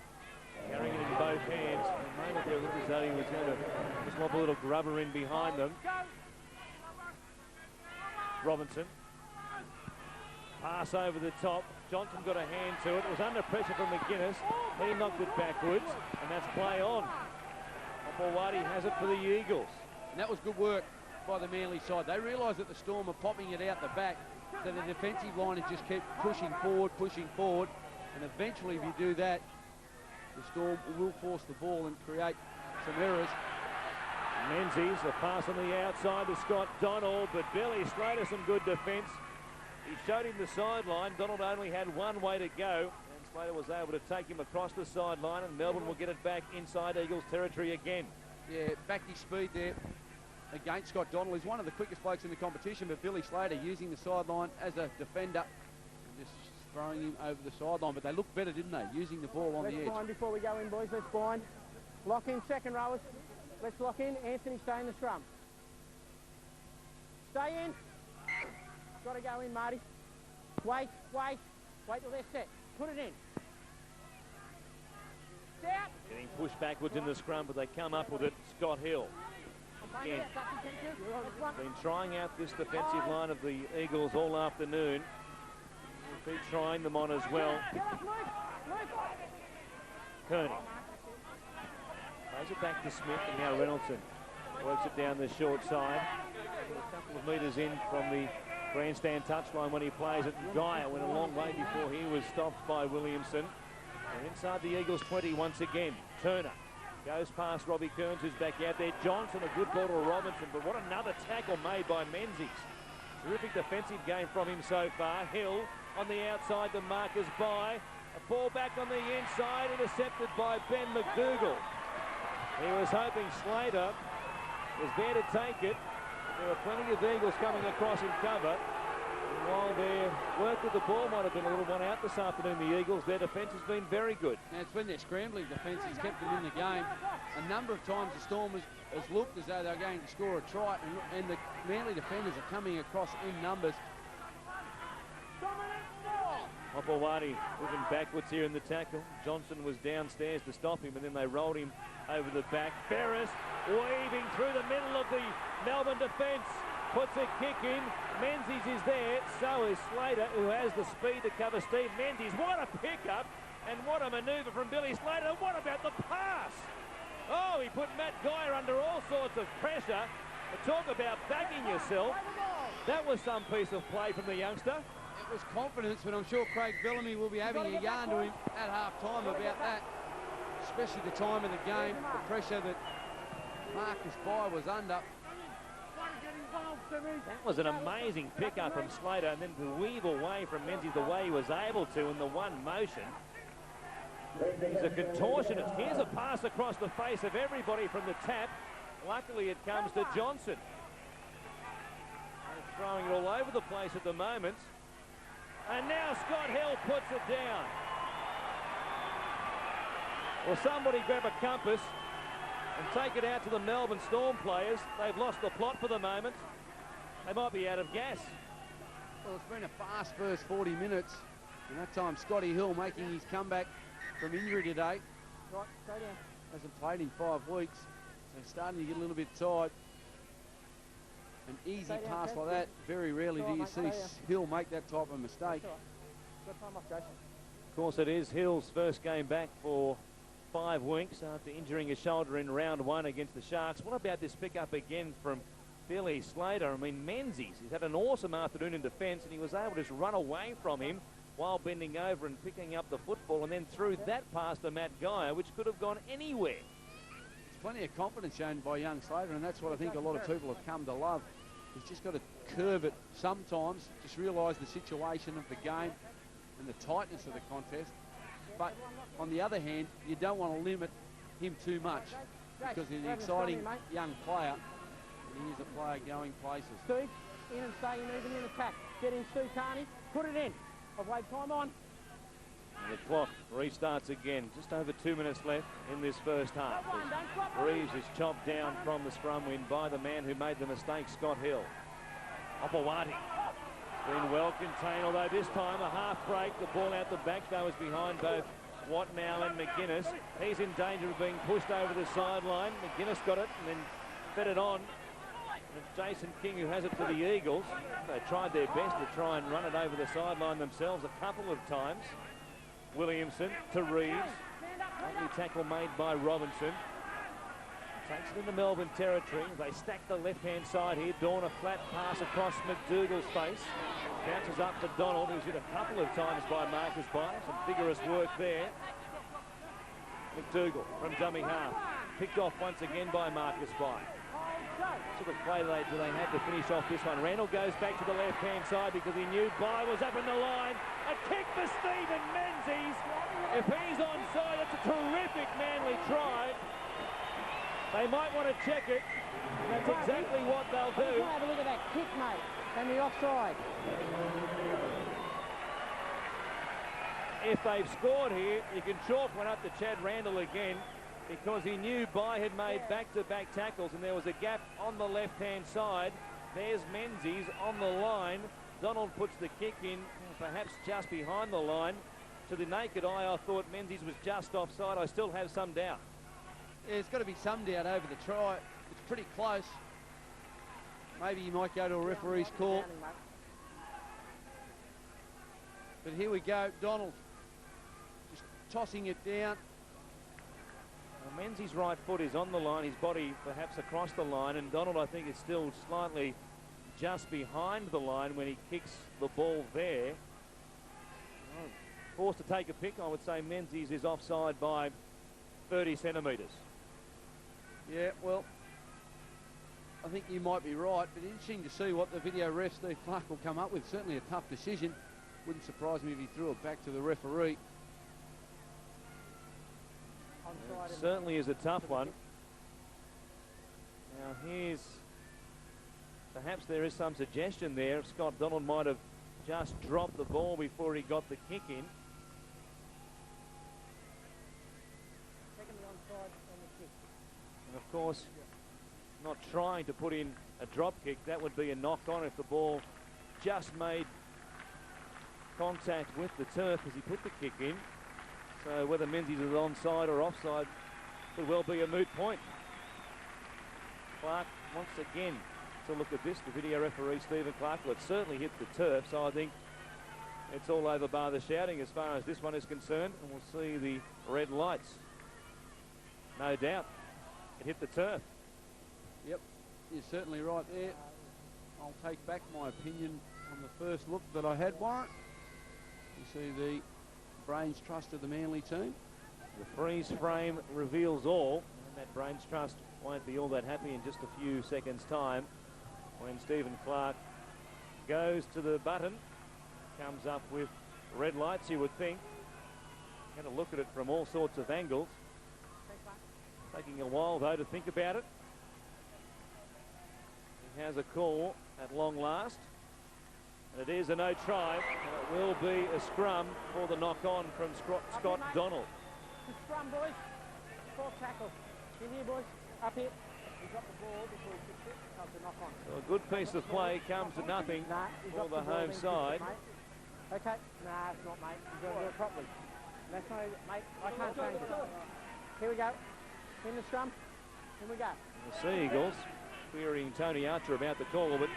Speaker 1: carrying it in both hands. For a moment there, it looked as though he was going to just lob a little grubber in behind them. Robinson. Pass over the top. Johnson got a hand to it. It was under pressure from McGuinness. He knocked it backwards, and that's play on. Hopewadi has it for the Eagles.
Speaker 3: And that was good work by the Manly side. They realised that the Storm are popping it out the back, so the defensive line has just kept pushing forward, and eventually if you do that, the Storm will force the ball and create some errors.
Speaker 1: Menzies, a pass on the outside to Scott Donald, but Billy Slater some good defence. He showed him the sideline. Donald only had one way to go, and Slater was able to take him across the sideline, and Melbourne will get it back inside Eagles territory again. Yeah,
Speaker 3: backed his speed there against Scott Donald. He's one of the quickest blokes in the competition, but Billy Slater using the sideline as a defender, and just throwing him over the sideline. But they looked better, didn't they? Using the ball on the edge.
Speaker 2: Let's bind before we go in, boys. Let's bind. Lock in, second rowers. Let's lock in. Anthony, stay in the scrum. Stay in. Got to go in, Marty. Wait till they're set. Put it in. Out.
Speaker 1: Getting pushed backwards in the scrum, but they come up with it. Scott Hill. Again, been trying out this defensive line of the Eagles all afternoon. We'll be trying them on as well. Kearney. Plays it back to Smith, and now Reynoldson works it down the short side. A couple of metres in from the grandstand touchline when he plays it. Geyer went a long way before he was stopped by Williamson. And inside the Eagles 20 once again. Turner goes past Robbie Kearns, who's back out there. Johnson, a good ball to Robinson, but what another tackle made by Menzies. Terrific defensive game from him so far. Hill on the outside, the markers by. A ball back on the inside, intercepted by Ben McDougall. He was hoping Slater was there to take it. There were plenty of Eagles coming across in cover. And while their work with the ball might have been a little one out this afternoon, the Eagles, their defence has been very good.
Speaker 3: And it's when their scrambling defence has kept them in the game. A number of times the Storm has looked as though they're going to score a try, and the Manly defenders are coming across in numbers.
Speaker 1: Hopewadi moving backwards here in the tackle. Johnson was downstairs to stop him, and then they rolled him over the back. Ferris weaving through the middle of the Melbourne defence. Puts a kick in. Menzies is there. So is Slater, who has the speed to cover Steve Menzies. What a pickup, and what a manoeuvre from Billy Slater. And what about the pass? Oh, he put Matt Geyer under all sorts of pressure. But talk about backing yourself. That was some piece of play from the youngster.
Speaker 3: It was confidence, but I'm sure Craig Bellamy will be having a yarn to him at half-time about that, especially the time of the game, the pressure that Marcus By was under.
Speaker 1: That was an amazing pickup from Slater, and then to weave away from Menzies the way he was able to in the one motion. He's a contortionist. Here's a pass across the face of everybody from the tap. Luckily, it comes to Johnson. He's throwing it all over the place at the moment. And now Scott Hill puts it down. Well, somebody grab a compass and take it out to the Melbourne Storm players. They've lost the plot for the moment. They might be out of gas.
Speaker 3: Well, it's been a fast first 40 minutes. And that time, Scotty Hill making his comeback from injury today.
Speaker 2: Right, stay down.
Speaker 3: Hasn't played in 5 weeks, so starting to get a little bit tired. An easy pass like that, very rarely do you see Hill make that type of mistake.
Speaker 2: Good time off, Jason.
Speaker 1: Of course, it is Hill's first game back for 5 weeks after injuring his shoulder in round 1 against the Sharks. What about this pickup again from Billy Slater? I mean, Menzies, he's had an awesome afternoon in defence, and he was able to just run away from him while bending over and picking up the football, and then threw that pass to Matt Geyer, which could have gone anywhere.
Speaker 3: There's plenty of confidence shown by young Slater, and that's what I think a lot of people have come to love. He's just got to curve it sometimes, just realise the situation of the game and the tightness of the contest. But on the other hand, you don't want to limit him too much, because he's an exciting young player, and he is a player going places.
Speaker 2: Steve, in and stay in even in attack. Get in, Stu Carney. Put it in. I've laid time on.
Speaker 1: And the clock restarts again. Just over 2 minutes left in this first half. Reeves is chopped down from the scrum win by the man who made the mistake, Scott Hill. Opawati been well contained, although this time a half break. The ball out the back, though, is behind both Watnow and McGuinness. He's in danger of being pushed over the sideline. McGuinness got it and then fed it on. It's Jason King who has it for the Eagles. They tried their best to try and run it over the sideline themselves a couple of times. Williamson to Reeves. Lovely tackle made by Robinson. Takes it into Melbourne territory. They stack the left-hand side here. Dawn, a flat pass across McDougall's face. Bounces up to Donald, who's hit a couple of times by Marcus Byers. Some vigorous work there. McDougall from dummy half. Picked off once again by Marcus Byers. Sort of play do they have to finish off this one. Randall goes back to the left-hand side because he knew Bye was up in the line. A kick for Stephen Menzies. If he's onside, it's a terrific Manly try. They might want to check it. That's exactly what they'll do.
Speaker 2: Have a look at that kick, mate, and the offside.
Speaker 1: If they've scored here, you can chalk one up to Chad Randall again, because he knew Bye had made back-to-back tackles and there was a gap on the left-hand side. There's Menzies on the line. Donald puts the kick in, perhaps just behind the line. To the naked eye, I thought Menzies was just offside. I still have some doubt.
Speaker 3: Yeah, there's got to be some doubt over the try. It's pretty close. Maybe he might go to a referee's call. But here we go, Donald just tossing it down.
Speaker 1: Well, Menzies' right foot is on the line, his body perhaps across the line, and Donald, I think, is still slightly just behind the line when he kicks the ball there. Well, forced to take a pick, I would say Menzies is offside by 30 centimetres.
Speaker 3: Yeah, well, I think you might be right, but interesting to see what the video ref, Steve Clark, will come up with. Certainly a tough decision. Wouldn't surprise me if he threw it back to the referee.
Speaker 1: It certainly is a tough one. Now here's, perhaps there is some suggestion there. Scott Donald might have just dropped the ball before he got the kick in. And of course, not trying to put in a drop kick. That would be a knock on if the ball just made contact with the turf as he put the kick in. So whether Menzies is onside or offside could well be a moot point. Clark once again to look at this. The video referee, Stephen Clark, will certainly hit the turf. So I think it's all over bar the shouting as far as this one is concerned. And we'll see the red lights. No doubt. It hit the turf.
Speaker 3: Yep, you're certainly right there. I'll take back my opinion on the first look that I had, Warren. You see the brains trust of the Manly team.
Speaker 1: The freeze frame reveals all, and that brains trust won't be all that happy in just a few seconds' time when Stephen Clark goes to the button, comes up with red lights, you would think. Going to look at it from all sorts of angles. Taking a while, though, to think about it. He has a call at long last. And it is a no try. And it will be a scrum for the knock-on from Scott Donald.
Speaker 2: Good scrum, boys. 4 tackles. In here, boys. Up here.
Speaker 1: So a good piece of play comes to nothing for the home side.
Speaker 2: Okay, nah, it's not, mate. You've got to do it properly. That's not, mate, I can't change it. Here we go. In the scrum. Here we go.
Speaker 1: The Sea Eagles querying Tony Archer about the call, but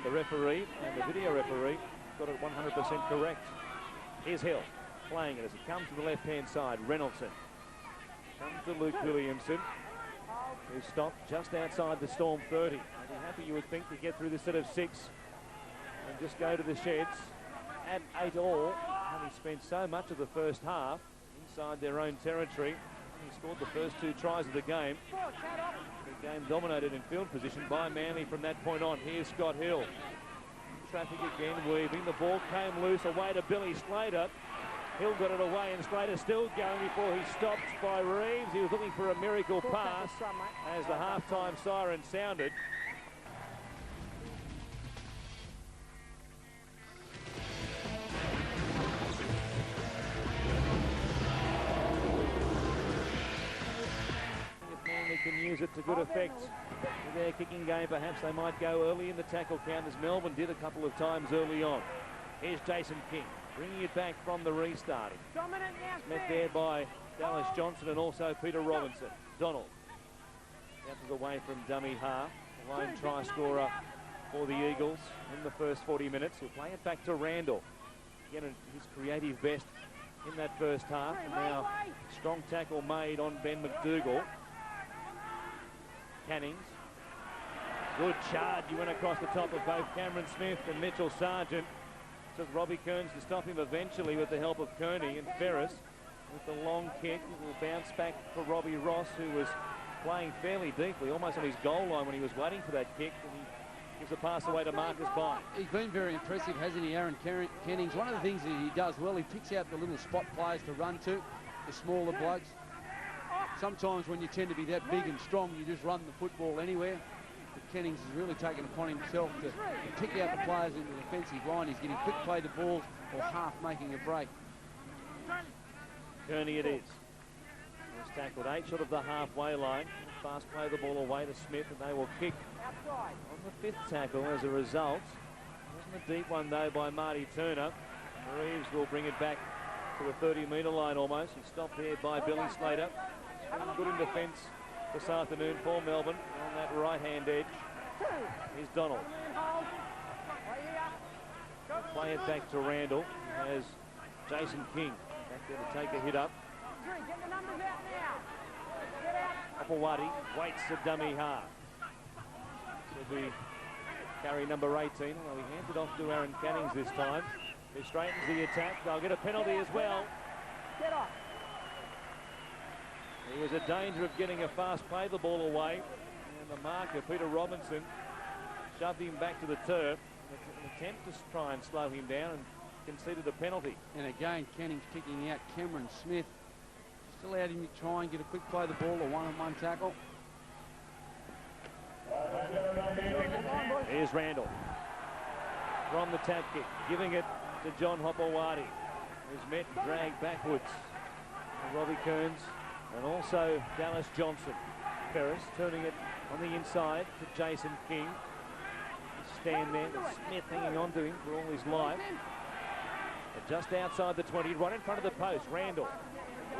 Speaker 1: the referee and the video referee got it 100% correct. Here's Hill playing it as it comes to the left-hand side. Reynoldson comes to Luke Williamson, who stopped just outside the Storm 30. They'd be happy, you would think, to get through this set of 6 and just go to the sheds at 8 all. Having spent so much of the first half inside their own territory. He scored the first 2 tries of the game. The game dominated in field position by Manly from that point on. Here's Scott Hill. Traffic again, weaving. The ball came loose away to Billy Slater. Hill got it away and Slater still going before he stopped by Reeves. He was looking for a miracle pass as the half-time siren sounded. Can use it to good effect with their kicking game. Perhaps they might go early in the tackle count, as Melbourne did a couple of times early on. Here's Jason King bringing it back from the restarting. Met there by Dallas Johnson and also Peter Robinson. Donald out of the way from dummy half. The lone try scorer for the Eagles in the first 40 minutes. He'll play it back to Randall. Again, his creative best in that first half. And now strong tackle made on Ben McDougall. Cannings. Good charge. He went across the top of both Cameron Smith and Mitchell Sargent. Took Robbie Kearns to stop him eventually with the help of Kearney, and Ferris with the long kick. It will bounce back for Robbie Ross, who was playing fairly deeply, almost on his goal line when he was waiting for that kick. And he gives the pass away to Marcus Bye.
Speaker 3: He's been very impressive, hasn't he, Aaron Kennings? One of the things that he does well, he picks out the little spot players to run to, the smaller blokes. Sometimes when you tend to be that big and strong, you just run the football anywhere. But Kennings has really taken upon himself to pick out the players in the defensive line. He's getting quick play to balls or half making a break.
Speaker 1: Kearney it is. He's tackled 8 short of the halfway line. Fast play the ball away to Smith, and they will kick on the 5th tackle as a result. Wasn't a deep one though by Marty Turner. Reeves will bring it back to the 30-metre line almost. He's stopped there by Billy Slater. Good in defence this afternoon for Melbourne on that right-hand edge. Here's Donald. Play it back to Randall as Jason King back there to take a hit up. Opawati waits a dummy half. Will be carry number 18, although he hands it off to Aaron Cannings this time. He straightens the attack. They'll get a penalty as well.
Speaker 2: Get off.
Speaker 1: He was in danger of getting a fast play the ball away, and the marker, Peter Robinson, shoved him back to the turf. An attempt to try and slow him down and conceded a penalty.
Speaker 3: And again, Canning's kicking out Cameron Smith. Just allowed him to try and get a quick play the ball, a one-on-one tackle.
Speaker 1: Here's Randall from the tap kick, giving it to John Hopewadi, who's met and dragged backwards. And Robbie Kearns and also Dallas Johnson. Ferris turning it on the inside to Jason King. Stand there with Smith hanging on to him for all his life. But just outside the 20, right in front of the post, Randall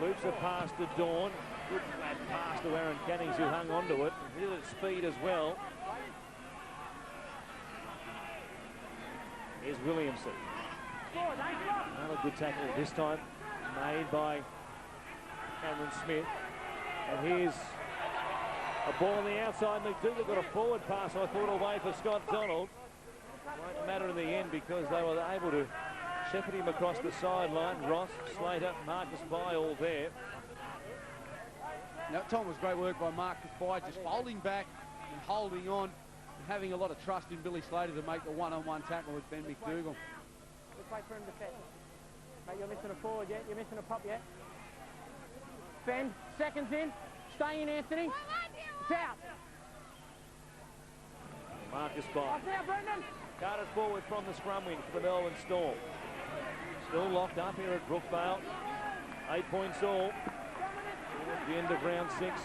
Speaker 1: loops a pass to Dawn. Good flat pass to Aaron Cannings, who hung on to it. And hit it at speed as well. Here's Williamson. Another good tackle this time made by Cameron Smith. And here's a ball on the outside. McDougall got a forward pass, I thought, away for Scott Donald. Won't matter in the end because they were able to shepherd him across the sideline. Ross, Slater, Marcus Bye all there.
Speaker 3: That time was great work by Marcus Bye, just folding back and holding on and having a lot of trust in Billy Slater to make the one-on-one tackle with Ben McDougall.
Speaker 2: Let's wait for him to set. Mate, you're missing a forward yet. You're missing a pop yet. Ben, seconds in. Stay in, Anthony. It's out.
Speaker 1: Marcus Bye.
Speaker 2: Off now, Brendan.
Speaker 1: Carted forward from the scrum wing for the Melbourne Storm. Still locked up here at Brookvale. 8 points all. At the end of round 6.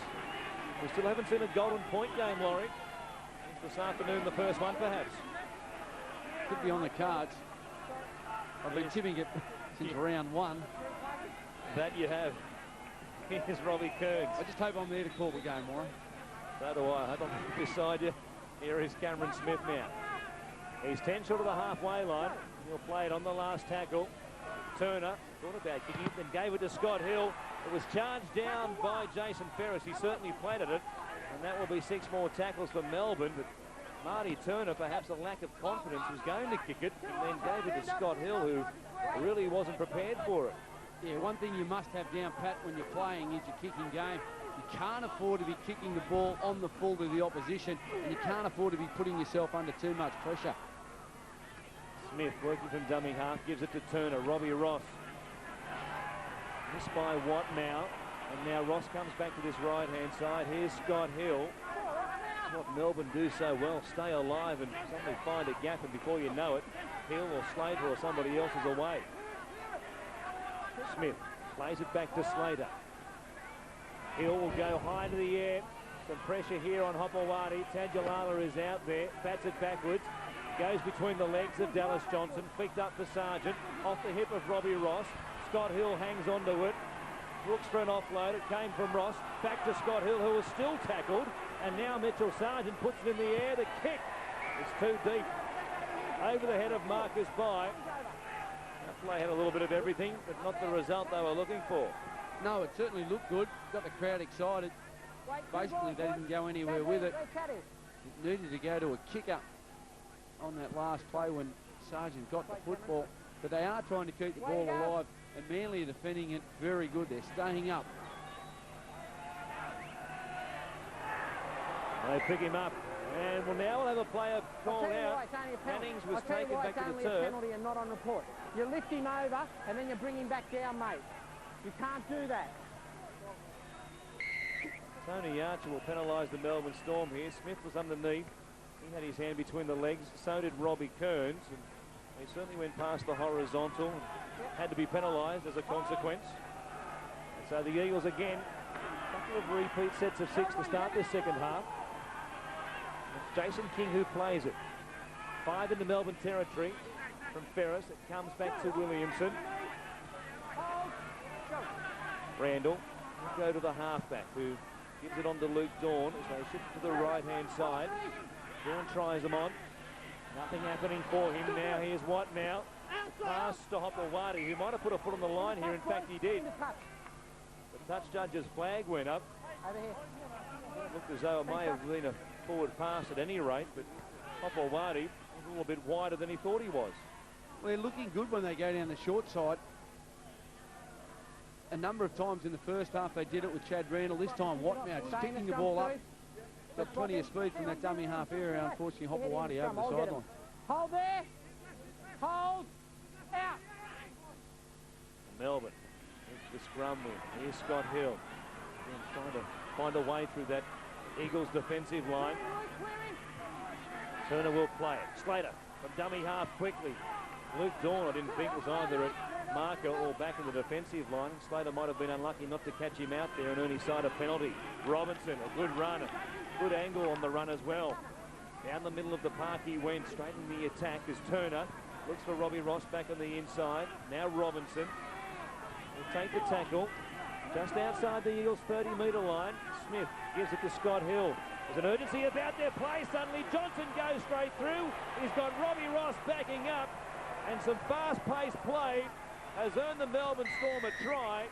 Speaker 1: We still haven't seen a golden point game, Laurie. This afternoon, the first one, perhaps.
Speaker 3: Could be on the cards. I've been tipping it since round one.
Speaker 1: That you have. Here's Robbie Kearns.
Speaker 3: I just hope I'm there to call the game, Warren.
Speaker 1: So do I. I hope I'm beside you. Here is Cameron Smith now. He's 10 short of the halfway line. He'll play it on the last tackle. Turner thought about kicking it, then gave it to Scott Hill. It was charged down by Jason Ferris. He certainly planted it, and that will be 6 more tackles for Melbourne. But Marty Turner, perhaps a lack of confidence, was going to kick it and then gave it to Scott Hill, who really wasn't prepared for it.
Speaker 3: Yeah, one thing you must have down pat when you're playing is your kicking game. You can't afford to be kicking the ball on the full to the opposition, and you can't afford to be putting yourself under too much pressure.
Speaker 1: Smith working from dummy half, gives it to Turner. Robbie Ross. Missed by Watt now. And now Ross comes back to this right-hand side. Here's Scott Hill. That's what Melbourne do so well. Stay alive and suddenly find a gap, and before you know it, Hill or Slater or somebody else is away. Smith plays it back to Slater. Hill will go high to the air. Some pressure here on Hopewadi. Tadulala is out there. Bats it backwards. Goes between the legs of Dallas Johnson. Flicked up for Sargent. Off the hip of Robbie Ross. Scott Hill hangs onto it. Looks for an offload. It came from Ross. Back to Scott Hill, who was still tackled. And now Mitchell Sargent puts it in the air. The kick is too deep. Over the head of Marcus Bai. That play had a little bit of everything, but not the result they were looking for.
Speaker 3: No, it certainly looked good. Got the crowd excited. Basically, they didn't go anywhere with it. It needed to go to a kicker on that last play when Sargent got the football. But they are trying to keep the ball alive, and Manly are defending it very good. They're staying up.
Speaker 1: They pick him up, and well, now we'll have a player called out. Hannings was taken back to the turf.
Speaker 2: Penalty and not on report. You lift him over, and then you bring him back down, mate. You can't do that.
Speaker 1: Tony Archer will penalise the Melbourne Storm here. Smith was underneath. He had his hand between the legs. So did Robbie Kearns. And he certainly went past the horizontal and had to be penalised as a consequence. And so the Eagles again, a couple of repeat sets of 6 to start this second half. It's Jason King who plays it. 5 into Melbourne territory from Ferris. It comes back to Williamson. Randall will go to the halfback, who gives it on to Luke Dawn as they shift to the right-hand side. Dawn tries them on. Nothing happening for him now. Here's Watt now. Pass to Hopewadi, who might have put a foot on the line here. In fact, he did. The touch judge's flag went up. It looked as though it may have been a forward pass at any rate, but Hopewadi was a little bit wider than he thought he was.
Speaker 3: Well, they're looking good when they go down the short side. A number of times in the first half they did it with Chad Randall. This time Watt now just picking the ball up. Got plenty of speed from that dummy half area. Unfortunately, Hopewadi over the sideline.
Speaker 2: Hold there. Hold. Out.
Speaker 1: Melbourne into the scrum win. Here's Scott Hill. Again, trying to find a way through that Eagles defensive line. Turner will play it. Slater from dummy half quickly. Luke Dawn, I didn't think, was either at marker or back in the defensive line. Slater might have been unlucky not to catch him out there and earn his side a penalty. Robinson, a good run. Good angle on the run as well. Down the middle of the park he went, straight in the attack as Turner looks for Robbie Ross back on the inside. Now Robinson will take the tackle just outside the Eagles' 30-metre line. Smith gives it to Scott Hill. There's an urgency about their play. Suddenly Johnson goes straight through. He's got Robbie Ross backing up, and some fast-paced play has earned the Melbourne Storm a try.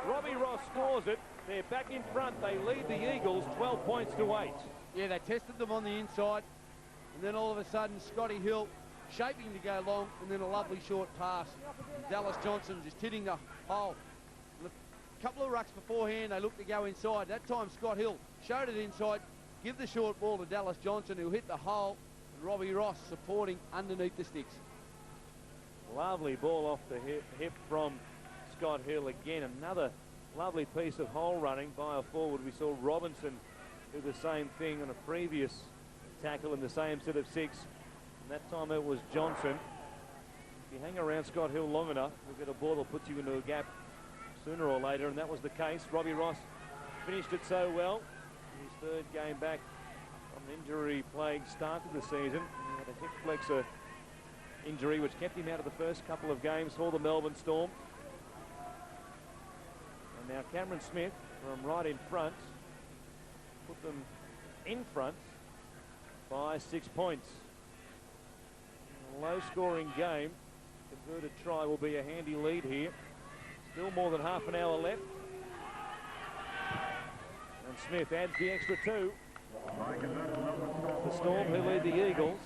Speaker 1: Robbie Ross scores it. They're back in front. They lead the Eagles 12 points to 8.
Speaker 3: Yeah, they tested them on the inside, and then all of a sudden Scotty Hill shaping to go long, and then a lovely short pass. Dallas Johnson just hitting the hole. A couple of rucks beforehand, they looked to go inside. That time Scott Hill showed it inside, give the short ball to Dallas Johnson, who hit the hole, and Robbie Ross supporting underneath the sticks.
Speaker 1: Lovely ball off the hip from Scott Hill again. Another lovely piece of hole running by a forward. We saw Robinson do the same thing on a previous tackle in the same set of 6. And that time it was Johnson. If you hang around Scott Hill long enough, you'll get a ball that puts you into a gap sooner or later, and that was the case. Robbie Ross finished it so well. His third game back from an injury-plagued start to the season. He had a hip flexor injury which kept him out of the first couple of games for the Melbourne Storm. And now Cameron Smith from right in front put them in front by 6 points. In a low-scoring game, converted try will be a handy lead here. Still more than half an hour left. And Smith adds the extra 2. The Storm, who lead the Eagles,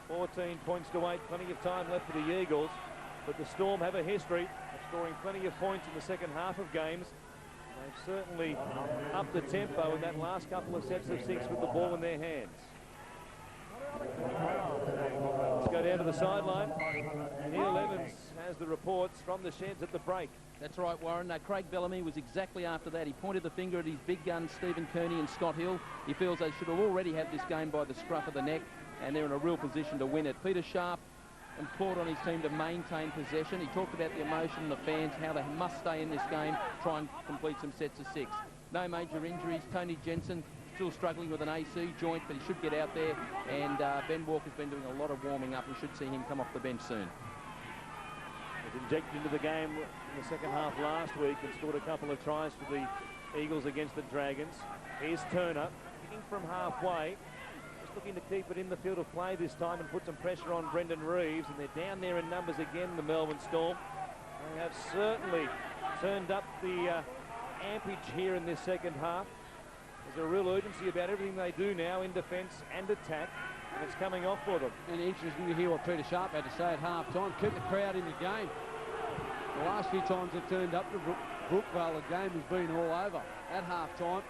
Speaker 1: 14 points to 8. Plenty of time left for the Eagles. But the Storm have a history of scoring plenty of points in the second half of games. They've certainly upped the tempo in that last couple of sets of 6 with the ball in their hands. Let's go down to the sideline. Neil Evans has the reports from the sheds at the break.
Speaker 4: That's right, Warren. Craig Bellamy was exactly after that. He pointed the finger at his big guns, Stephen Kearney and Scott Hill. He feels they should have already had this game by the scruff of the neck, and they're in a real position to win it. Peter Sharp implored on his team to maintain possession. He talked about the emotion and the fans, how they must stay in this game, try and complete some sets of 6. No major injuries. Tony Jensen still struggling with an AC joint, but he should get out there. And Ben Walker's been doing a lot of warming up. We should see him come off the bench soon.
Speaker 1: Was injected into the game in the second half last week and scored a couple of tries for the Eagles against the Dragons. Here's Turner, kicking from halfway. Just looking to keep it in the field of play this time and put some pressure on Brendan Reeves. And they're down there in numbers again, the Melbourne Storm. They have certainly turned up the ampage here in this second half. There's a real urgency about everything they do now in defence and attack. And it's coming off for them.
Speaker 3: And interesting to hear what Peter Sharp had to say at half-time. Keep the crowd in the game. The last few times they've turned up to Brookvale, the game has been all over. At half-time,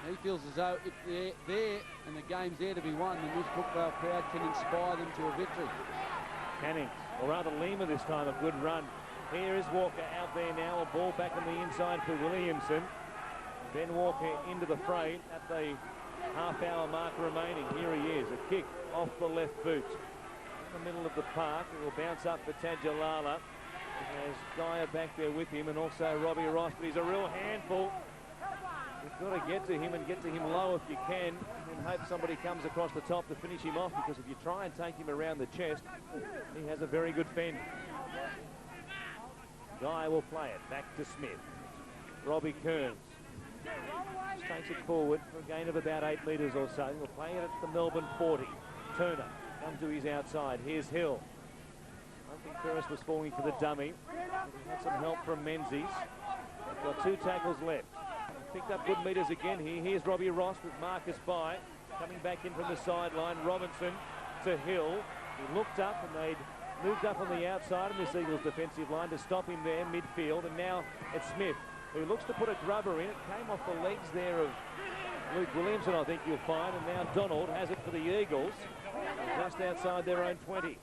Speaker 3: he feels as though if they're there and the game's there to be won, then this Brookvale crowd can inspire them to a victory.
Speaker 1: Canning, or rather Lima this time, a good run. Here is Walker out there now, a ball back on the inside for Williamson. Ben Walker into the fray at the half-hour mark remaining. Here he is, a kick off the left boot. In the middle of the park, it will bounce up for Tajalala. There's Dyer back there with him and also Robbie Ross, but he's a real handful. You've got to get to him and get to him low if you can, and hope somebody comes across the top to finish him off, because if you try and take him around the chest, he has a very good fend. Dyer will play it back to Smith. Robbie Kearns just takes it forward for a gain of about 8 metres or so. He'll play it at the Melbourne 40. Turner comes to his outside. Here's Hill. I think Ferris was falling for the dummy. He had some help from Menzies. Got 2 tackles left. Picked up good metres again here. Here's Robbie Ross with Marcus by. Coming back in from the sideline. Robinson to Hill. He looked up and they'd moved up on the outside of this Eagles defensive line to stop him there midfield. And now it's Smith, who looks to put a grubber in. It came off the legs there of Luke Williamson, I think you'll find. And now Donald has it for the Eagles, just outside their own 20.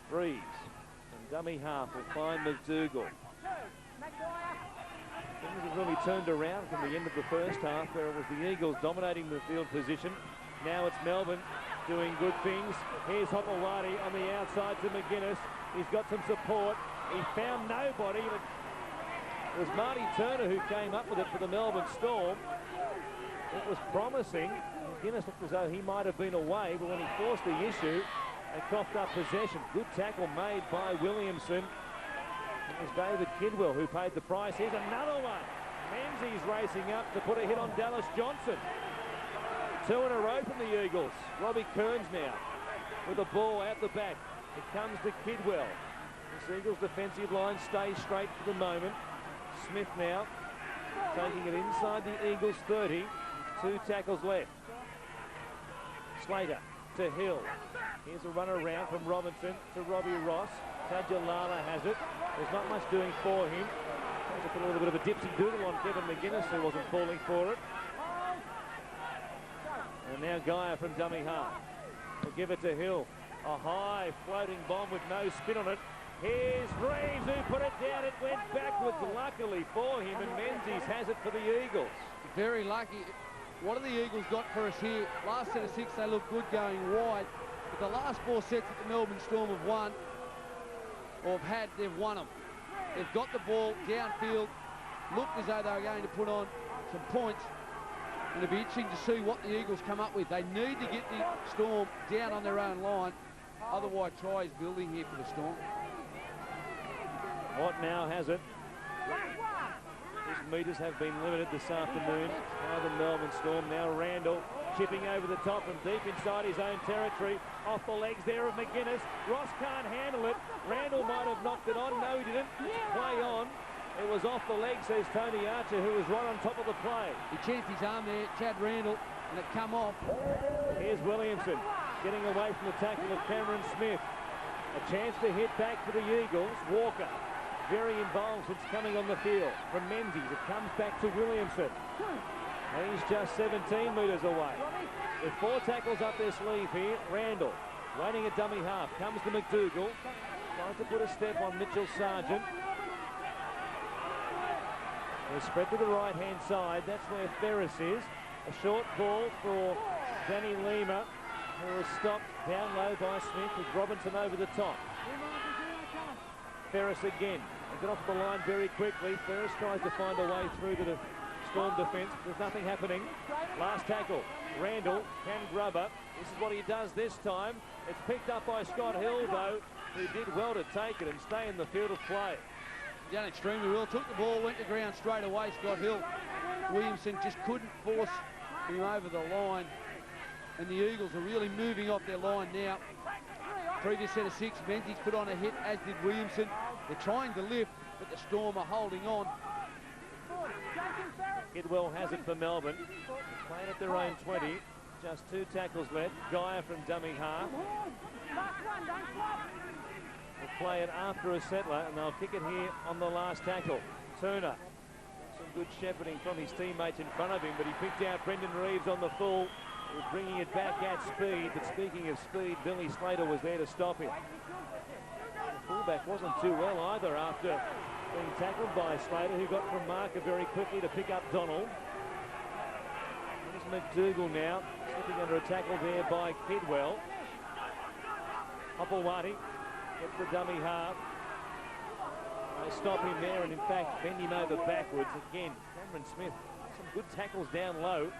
Speaker 1: Breeze and dummy half will find McDougall. Things have really turned around from the end of the first half, where it was the Eagles dominating the field position. Now it's Melbourne doing good things. Here's Hopewadi on the outside to McGuinness. He's got some support. He found nobody, but it was Marty Turner who came up with it for the Melbourne Storm. It was promising. McGuinness looked as though he might have been away, but when he forced the issue, they coughed up possession. Good tackle made by Williamson. It was David Kidwell who paid the price. Here's another one. Menzies racing up to put a hit on Dallas Johnson. 2 in a row from the Eagles. Robbie Kearns now with the ball out the back. It comes to Kidwell. This Eagles defensive line stays straight for the moment. Smith now taking it inside the Eagles 30. 2 tackles left. Slater to Hill. Here's a run around from Robinson to Robbie Ross. Tajalala has it. There's not much doing for him. Tries to put a little bit of a dipsy doodle on Kevin McGuinness, who wasn't falling for it. And now Geyer from dummy half. Will give it to Hill. A high floating bomb with no spin on it. Here's Reeves who put it down. It went backwards, luckily for him, and Menzies has it for the Eagles.
Speaker 3: Very lucky. What have the Eagles got for us here? Last set of 6, they look good going wide. But the last 4 sets that the Melbourne Storm have won, or have had, they've won them. They've got the ball downfield, looked as though they were going to put on some points. And it'll be interesting to see what the Eagles come up with. They need to get the Storm down on their own line. Otherwise, try is building here for the Storm.
Speaker 1: What now has it? His metres have been limited this afternoon by the Melbourne Storm. Now Randall chipping over the top from deep inside his own territory. Off the legs there of McGuinness. Ross can't handle it. Randall might have knocked it on. No, he didn't. Play on. It was off the leg, says Tony Archer, who was right on top of the play.
Speaker 3: He chanced his arm there, Chad Randall, and it come off.
Speaker 1: Here's Williamson getting away from the tackle of Cameron Smith. A chance to hit back for the Eagles. Walker, very involved since coming on the field. From Menzies, it comes back to Williamson. And he's just 17 metres away. With 4 tackles up their sleeve here, Randall waiting a dummy half. Comes to McDougall. Tries to put a step on Mitchell Sargent. They spread to the right-hand side. That's where Ferris is. A short ball for Danny Lima, who was stopped down low by Smith with Robinson over the top. Ferris again. They get off the line very quickly. Ferris tries to find a way through to the Storm defence. There's nothing happening. Last tackle. Randall can grubber. This is what he does this time. It's picked up by Scott Hill, though, who did well to take it and stay in the field of play.
Speaker 3: Done extremely well. Took the ball, went to ground straight away, Scott Hill. Williamson just couldn't force him over the line. And the Eagles are really moving off their line now. Previous set of 6, Menzies put on a hit, as did Williamson. They're trying to lift, but the Storm are holding on.
Speaker 1: Kidwell has it for Melbourne. They're playing at their own 20. Just 2 tackles left. Geyer from dummy half. Will play it after a settler, and they'll kick it here on the last tackle. Turner. Some good shepherding from his teammates in front of him, but he picked out Brendan Reeves on the full. He was bringing it back at speed, but speaking of speed, Billy Slater was there to stop him. The fullback wasn't too well either after being tackled by Slater, who got from marker very quickly to pick up Donald. There's McDougall now, slipping under a tackle there by Kidwell. Hopewadi gets the dummy half. They stop him there and in fact bend him over backwards again. Cameron Smith, some good tackles down low.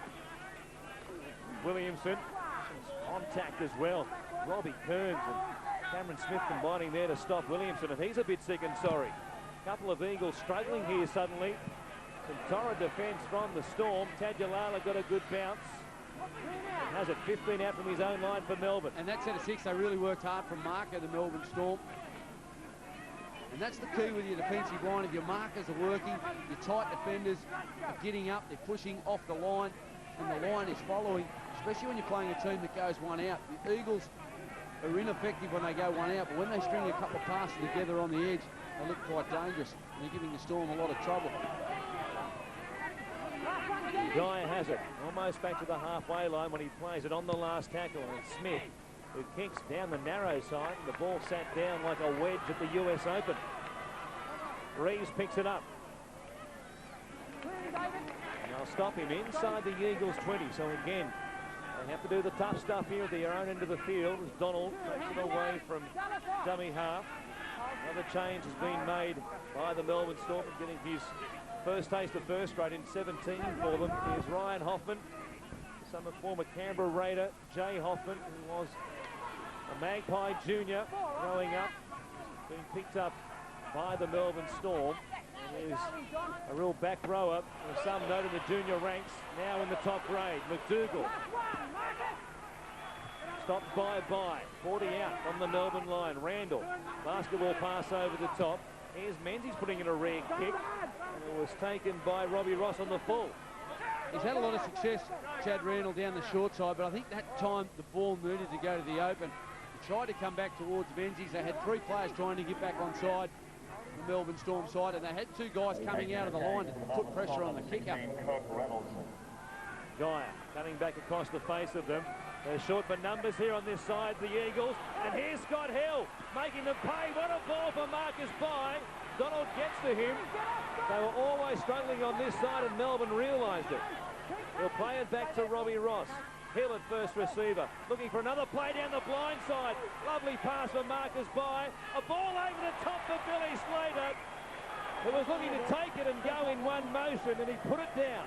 Speaker 1: Williamson, some contact as well. Robbie Kearns and Cameron Smith combining there to stop Williamson, and he's a bit sick and sorry. Couple of Eagles struggling here suddenly. Some torrid defence from the Storm. Tadulala got a good bounce. Has it 15 out from his own line for Melbourne.
Speaker 3: And that set of 6, they really worked hard from marker, the Melbourne Storm. And that's the key with your defensive line. If your markers are working, your tight defenders are getting up, they're pushing off the line, and the line is following, especially when you're playing a team that goes one out. The Eagles are ineffective when they go one out, but when they string a couple of passes together on the edge, they look quite dangerous, and they're giving the Storm a lot of trouble.
Speaker 1: Geyer has it, almost back to the halfway line when he plays it on the last tackle, and it's Smith who kicks down the narrow side. The ball sat down like a wedge at the US Open. Reeves picks it up. And they'll stop him inside the Eagles 20, so again, they have to do the tough stuff here at their own end of the field as Donald takes it away from dummy half. Another change has been made by the Melbourne Storm, getting his first taste of first grade in 17 for them. Here's Ryan Hoffman, former Canberra Raider Jay Hoffman, who was a Magpie junior growing up, being picked up by the Melbourne Storm. And is a real back rower with some note in the junior ranks, now in the top grade. McDougall stopped by 40 out from the Melbourne line. Randall, basketball pass over the top. Here's Menzies putting in a rear kick, and it was taken by Robbie Ross on the full.
Speaker 3: He's had a lot of success, Chad Randall, down the short side, but I think that time the ball needed to go to the open. He tried to come back towards Menzies. They had 3 players trying to get back on side, the Melbourne Storm side, and they had 2 guys coming out of the line to put pressure on the kicker.
Speaker 1: Geyer cutting back across the face of them. They're short for numbers here on this side, the Eagles. And here's Scott Hill making them pay. What a ball for Marcus Bai. Donald gets to him. They were always struggling on this side, and Melbourne realised it. They'll play it back to Robbie Ross. Hill at first receiver, looking for another play down the blind side. Lovely pass for Marcus Bai. A ball over the top for Billy Slater. who was looking to take it and go in one motion, and he put it down.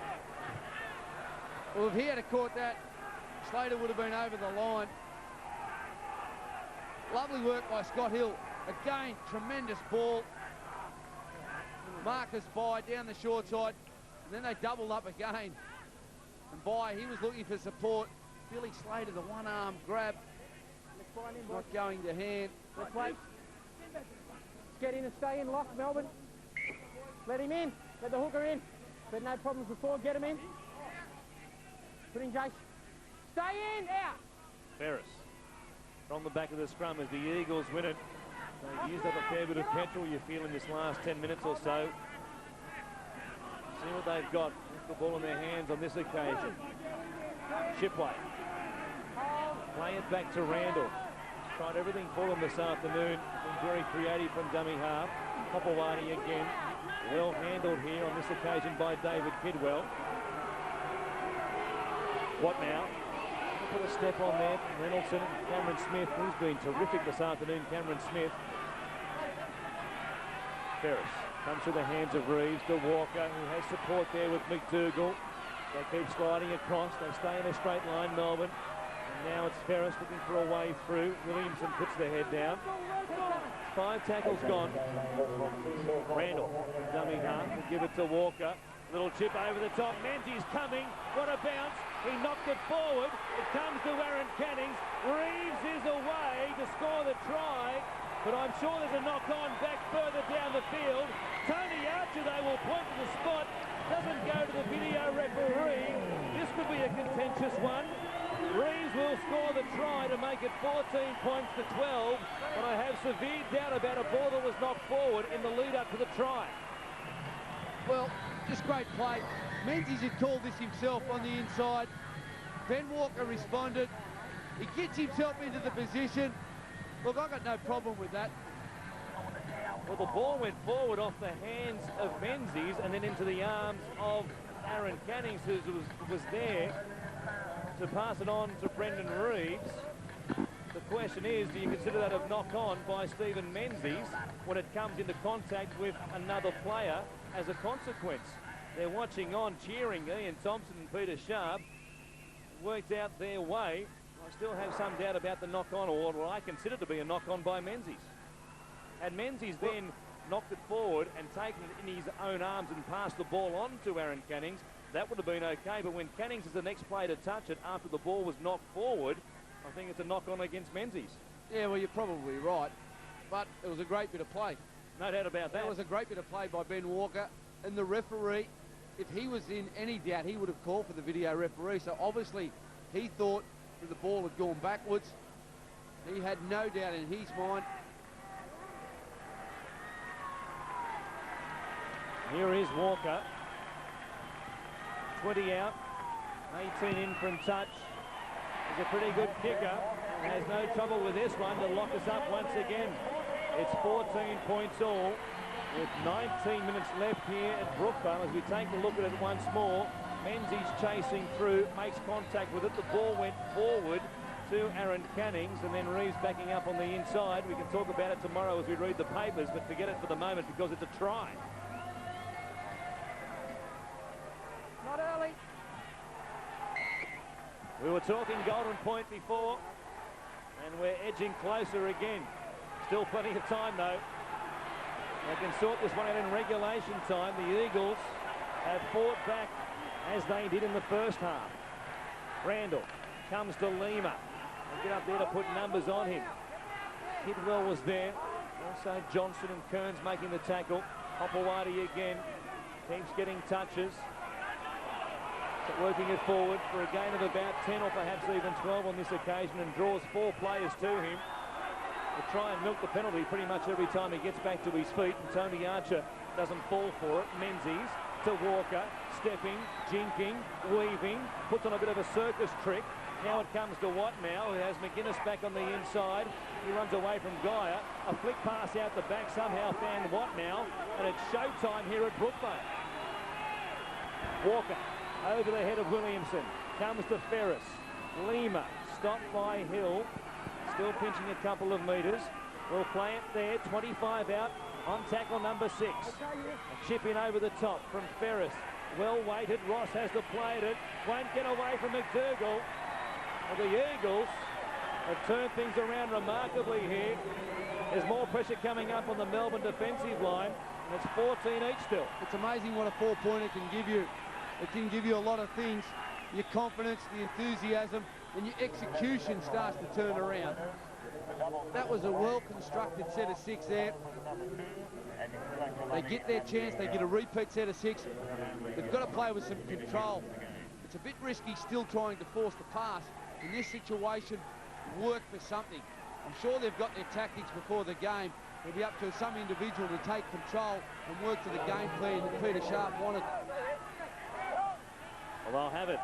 Speaker 3: Well, if he had caught that, Slater would have been over the line. Lovely work by Scott Hill. Again, tremendous ball. Marcus by down the short side, and then they doubled up again. And by, he was looking for support. Billy Slater, the one-arm grab, not going to hand.
Speaker 2: Let's wait. Let's get in and stay in lock, Melbourne. Let him in. Let the hooker in. Had no problems before. Get him in. Put in, Jace. Stay in. Out.
Speaker 1: Ferris from the back of the scrum as the Eagles win it. They've used up a fair bit of petrol, you feel, in this last 10 minutes or so. See what they've got with the ball in their hands on this occasion. Shipway. Play it back to Randall. Tried everything for them this afternoon. Been very creative from dummy half. Popawati again. Well handled here on this occasion by David Kidwell. What now? Put a step on there. Reynoldsson, Cameron Smith, who's been terrific this afternoon. Cameron Smith. Ferris comes through the hands of Reeves to Walker, who has support there with McDougall. They keep sliding across. They stay in a straight line, Melbourne. And now it's Ferris looking for a way through. Williamson puts the head down. 5 tackles gone. Randall, dummy half, will give it to Walker. Little chip over the top. Menzies coming. What a bounce. He knocked it forward. It comes to Aaron Cannings. Reeves is away to score the try. But I'm sure there's a knock-on back further down the field. Tony Archer, they will point to the spot. Doesn't go to the video referee. This could be a contentious one. Reeves will score the try to make it 14 points to 12. But I have severe doubt about a ball that was knocked forward in the lead-up to the try.
Speaker 3: Well, just great play. Menzies had called this himself on the inside. Ben Walker responded. He gets himself into the position. Look, I've got no problem with that.
Speaker 1: Well, the ball went forward off the hands of Menzies and then into the arms of Aaron Cannings, who was there to pass it on to Brendan Reeves. The question is, do you consider that a knock-on by Stephen Menzies when it comes into contact with another player as a consequence? They're watching on, cheering. Ian Thompson and Peter Sharp worked out their way. I still have some doubt about the knock-on, or what I consider to be a knock-on by Menzies. Had Menzies then knocked it forward and taken it in his own arms and passed the ball on to Aaron Cannings, that would have been okay. But when Cannings is the next player to touch it after the ball was knocked forward, I think it's a knock-on against Menzies.
Speaker 3: Yeah, well, you're probably right. But it was a great bit of play.
Speaker 1: No doubt about that.
Speaker 3: That was a great bit of play by Ben Walker. And the referee, if he was in any doubt, he would have called for the video referee. So obviously he thought that the ball had gone backwards. He had no doubt in his mind.
Speaker 1: Here is Walker. 20 out, 18 in from touch. He's a pretty good kicker. Has no trouble with this one to lock us up once again. It's 14 points all with 19 minutes left here at Brookvale. As we take a look at it once more, Menzies chasing through, makes contact with it. The ball went forward to Aaron Cannings, and then Reeves backing up on the inside. We can talk about it tomorrow as we read the papers, but forget it for the moment because it's a try.
Speaker 2: Not early.
Speaker 1: We were talking Golden Point before, and we're edging closer again. Still plenty of time, though. They can sort this one out in regulation time. The Eagles have fought back as they did in the first half. Randall comes to Lima. They get up there to put numbers on him. Kidwell was there. Also Johnson and Kearns making the tackle. Popawati again. Keeps getting touches. Working it forward for a gain of about 10 or perhaps even 12 on this occasion, and draws 4 players to him. To try and milk the penalty pretty much every time he gets back to his feet, and Tony Archer doesn't fall for it. Menzies to Walker, stepping, jinking, weaving, puts on a bit of a circus trick. Now it comes to Watt now, who has McGuinness back on the inside. He runs away from Geyer. A flick pass out the back somehow found Watt now, and it's showtime here at Brookvale. Walker over the head of Williamson, comes to Ferris. Lima, stopped by Hill, still pinching a couple of metres. We'll play it there, 25 out, On tackle number 6. A chip in over the top from Ferris. Well weighted. Ross has to play at it. Won't get away from McDougall. Well, the Eagles have turned things around remarkably here. There's more pressure coming up on the Melbourne defensive line, and it's 14 each still.
Speaker 3: It's amazing what a 4-pointer can give you. It can give you a lot of things. Your confidence, the enthusiasm, and your execution starts to turn around. That was a well-constructed set of 6 there. They get their chance, they get a repeat set of 6. They've got to play with some control. It's a bit risky still trying to force the pass. In this situation, work for something. I'm sure they've got their tactics before the game. It'll be up to some individual to take control and work to the game plan that Peter Sharp wanted.
Speaker 1: Well, they'll have it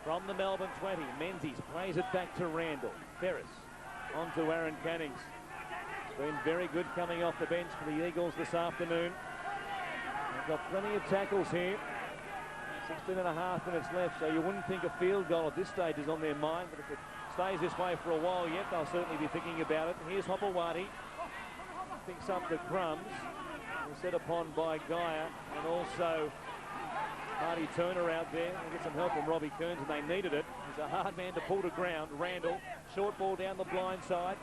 Speaker 1: from the Melbourne 20. Menzies plays it back to Randall. Ferris on to Aaron Cannings. Been very good coming off the bench for the Eagles this afternoon. They've got plenty of tackles here. 16.5 minutes left, so you wouldn't think a field goal at this stage is on their mind, but if it stays this way for a while yet, they'll certainly be thinking about it. Here's Hopewadi. Picks up the crumbs. Set upon by Geyer, and also Hardy Turner out there. They get some help from Robbie Kearns, and they needed it. He's a hard man to pull to ground. Randall, short ball down the blind side.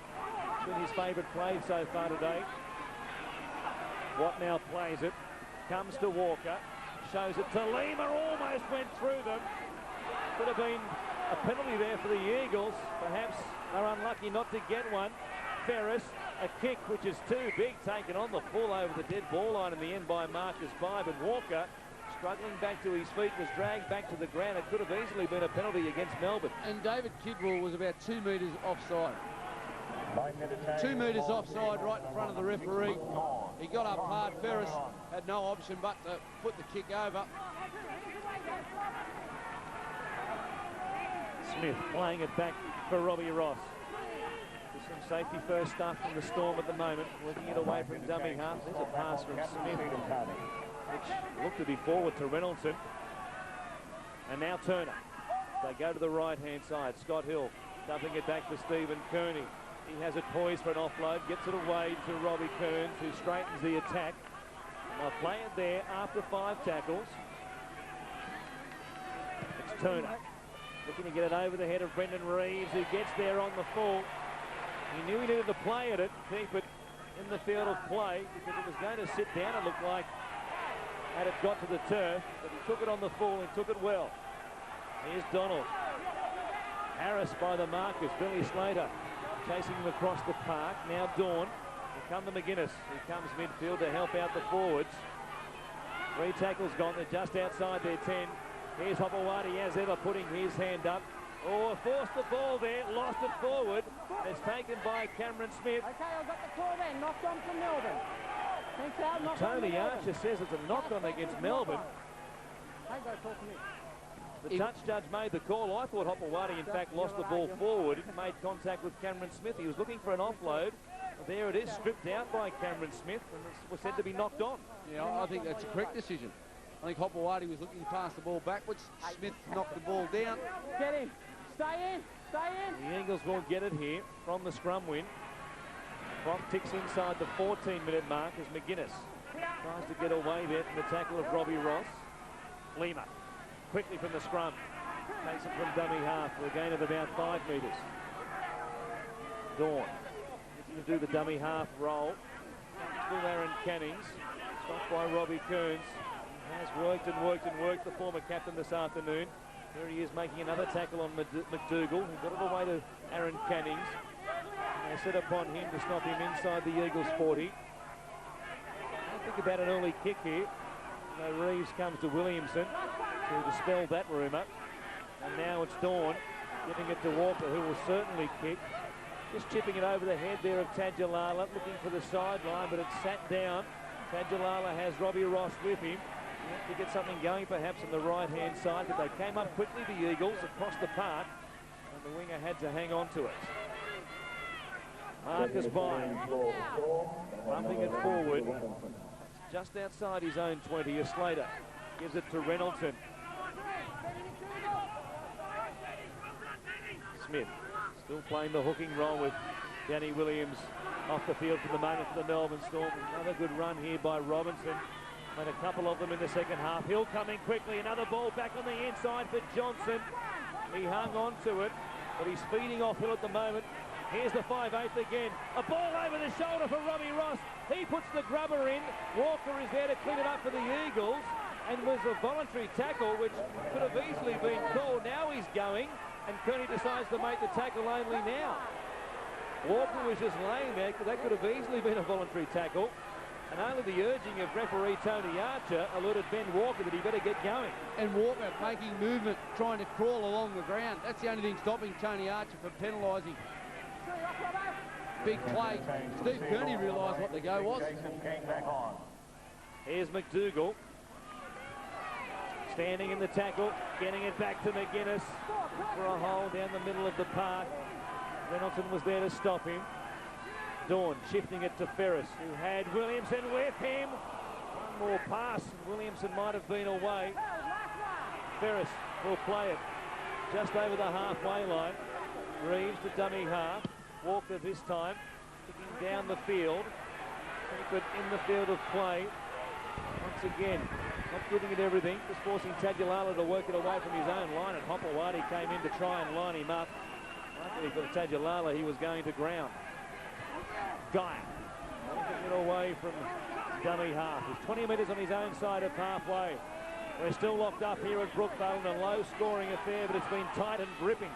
Speaker 1: It's been his favourite play so far today. Watt now plays it. Comes to Walker. Shows it to Lima. Almost went through them. Could have been a penalty there for the Eagles. Perhaps they're unlucky not to get one. Ferris, a kick which is too big, taken on the full over the dead ball line in the end by Marcus Bibe, and Walker, struggling back to his feet, was dragged back to the ground. It could have easily been a penalty against Melbourne.
Speaker 3: And David Kidwell was about 2 metres offside. 2 metres offside right in front of the referee. He got up hard. Ferris had no option but to put the kick over.
Speaker 1: Smith playing it back for Robbie Ross. There's some safety first stuff from the Storm at the moment. Working it away from dummy half. There's a pass from Smith, which looked to be forward to Reynolds. And now Turner. They go to the right-hand side. Scott Hill dumping it back to Stephen Kearney. He has it poised for an offload. Gets it away to Robbie Kearns, who straightens the attack. And they'll play it there after 5 tackles. It's Turner. Looking to get it over the head of Brendan Reeves, who gets there on the full. He knew he needed to play at it, keep it in the field of play, because it was going to sit down, it looked like, had it got to the turf. But he took it on the full and took it well. Here's Donald. Harris by the markers. Billy Slater chasing him across the park. Now Dawn. Here come the McGuinness, who comes midfield to help out the forwards. 3 tackles gone. They're just outside their 10. Here's Hopewadi as ever, putting his hand up. Oh, forced the ball there, lost it forward. It's taken by Cameron Smith.
Speaker 2: Okay, I've got the call then. Knocked on from Melbourne. Thanks, Al. Knocked on
Speaker 1: Tony
Speaker 2: from Melbourne.
Speaker 1: Archer says it's a knock-on against Melbourne.
Speaker 2: Don't go talk to me.
Speaker 1: The touch judge made the call. I thought Hopewadi, in fact, lost the ball forward. It made contact with Cameron Smith. He was looking for an offload. There it is, stripped out by Cameron Smith, and it was said to be knocked on.
Speaker 3: Yeah, I think that's a correct decision. I think Hopewadi was looking to pass the ball backwards. Smith knocked the ball down.
Speaker 2: Get in. Stay in. Stay in.
Speaker 1: The Eagles will get it here from the scrum win. Clock ticks inside the 14-minute mark as McGuinness tries to get away there from the tackle of Robbie Ross. Lima quickly from the scrum. Takes it from dummy half for a gain of about 5 metres. Dawn looking to do the dummy half roll. Still Aaron Cannings. Stopped by Robbie Kearns. He has worked and worked and worked, the former captain this afternoon. Here he is making another tackle on McDougall. He got it away to Aaron Cannings. And they set upon him to stop him inside the Eagles 40. I think about an early kick here. So Reeves comes to Williamson to dispel that rumour. And now it's Dawn giving it to Walker, who will certainly kick. Just chipping it over the head there of Tadjalala, looking for the sideline, but it's sat down. Tadjalala has Robbie Ross with him. To get something going perhaps on the right-hand side, but they came up quickly, the Eagles, across the park, and the winger had to hang on to it. Marcus Vine bumping it forward. Just outside his own 20 is Slater. Gives it to Reynolds. Smith still playing the hooking role with Danny Williams off the field for the moment for the Melbourne Storm. Another good run here by Robinson. Made a couple of them in the second half. Hill coming quickly. Another ball back on the inside for Johnson. He hung on to it, but he's feeding off Hill at the moment. Here's the 5/8 again. A ball over the shoulder for Robbie Ross. He puts the grubber in. Walker is there to clean it up for the Eagles, and was a voluntary tackle, which could have easily been called. Now he's going, and Kearney decides to make the tackle only now. Walker was just laying there, because that could have easily been a voluntary tackle. And only the urging of referee Tony Archer alerted Ben Walker that he better get going.
Speaker 3: And Walker making movement, trying to crawl along the ground. That's the only thing stopping Tony Archer from penalising. Big play. Steve Kearney realised what the go was.
Speaker 1: Here's McDougall. Standing in the tackle, getting it back to McGuinness for a hole down the middle of the park. Reynolds was there to stop him. Dawn shifting it to Ferris, who had Williamson with him. One more pass, and Williamson might have been away. Ferris will play it just over the halfway line. Reeves to dummy half. Walker this time, kicking down the field. But in the field of play, once again, not giving it everything, just forcing Tadulala to work it away from his own line, and Hopewadi came in to try and line him up. Luckily for Tadulala, he was going to ground. Guy, taking it away from dummy half. He's 20 metres on his own side of halfway. We're still locked up here at Brookvale in a low-scoring affair, but it's been tight and gripping.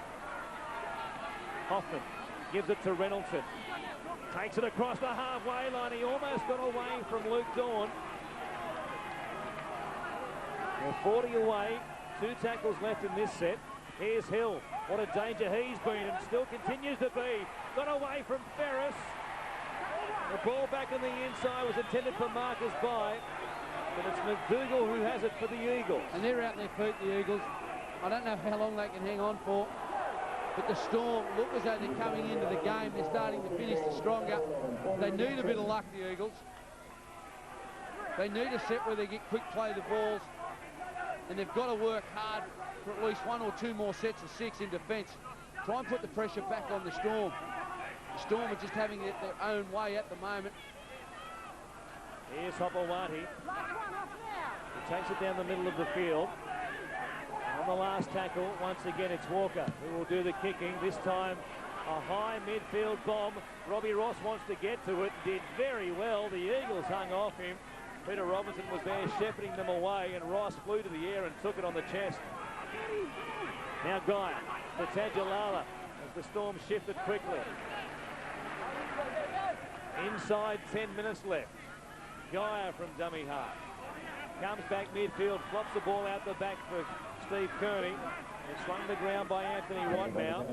Speaker 1: Hoffman gives it to Reynoldson. Takes it across the halfway line. He almost got away from Luke Dawn. Well, 40 away. 2 tackles left in this set. Here's Hill. What a danger he's been and still continues to be. Got away from Ferris. The ball back on the inside was intended for Marcus Bai, but it's McDougall who has it for the Eagles.
Speaker 3: And they're out on their feet, the Eagles. I don't know how long they can hang on for, but the Storm look as though they're coming into the game. They're starting to finish the stronger. They need a bit of luck, the Eagles. They need a set where they get quick play of the balls, and they've got to work hard for at least 1 or 2 more sets of 6 in defence. Try and put the pressure back on the Storm. The Storm are just having it their own way at the moment.
Speaker 1: Here's Hopewadi. He takes it down the middle of the field. On the last tackle, once again, it's Walker who will do the kicking. This time, a high midfield bomb. Robbie Ross wants to get to it. Did very well. The Eagles hung off him. Peter Robinson was there shepherding them away, and Ross flew to the air and took it on the chest. Now Guy to Tadulala as the Storm shifted quickly. Inside 10 minutes left. Guy from dummy half. Comes back midfield, flops the ball out the back for Steve Kearney. It's swung to ground by Anthony Watt now.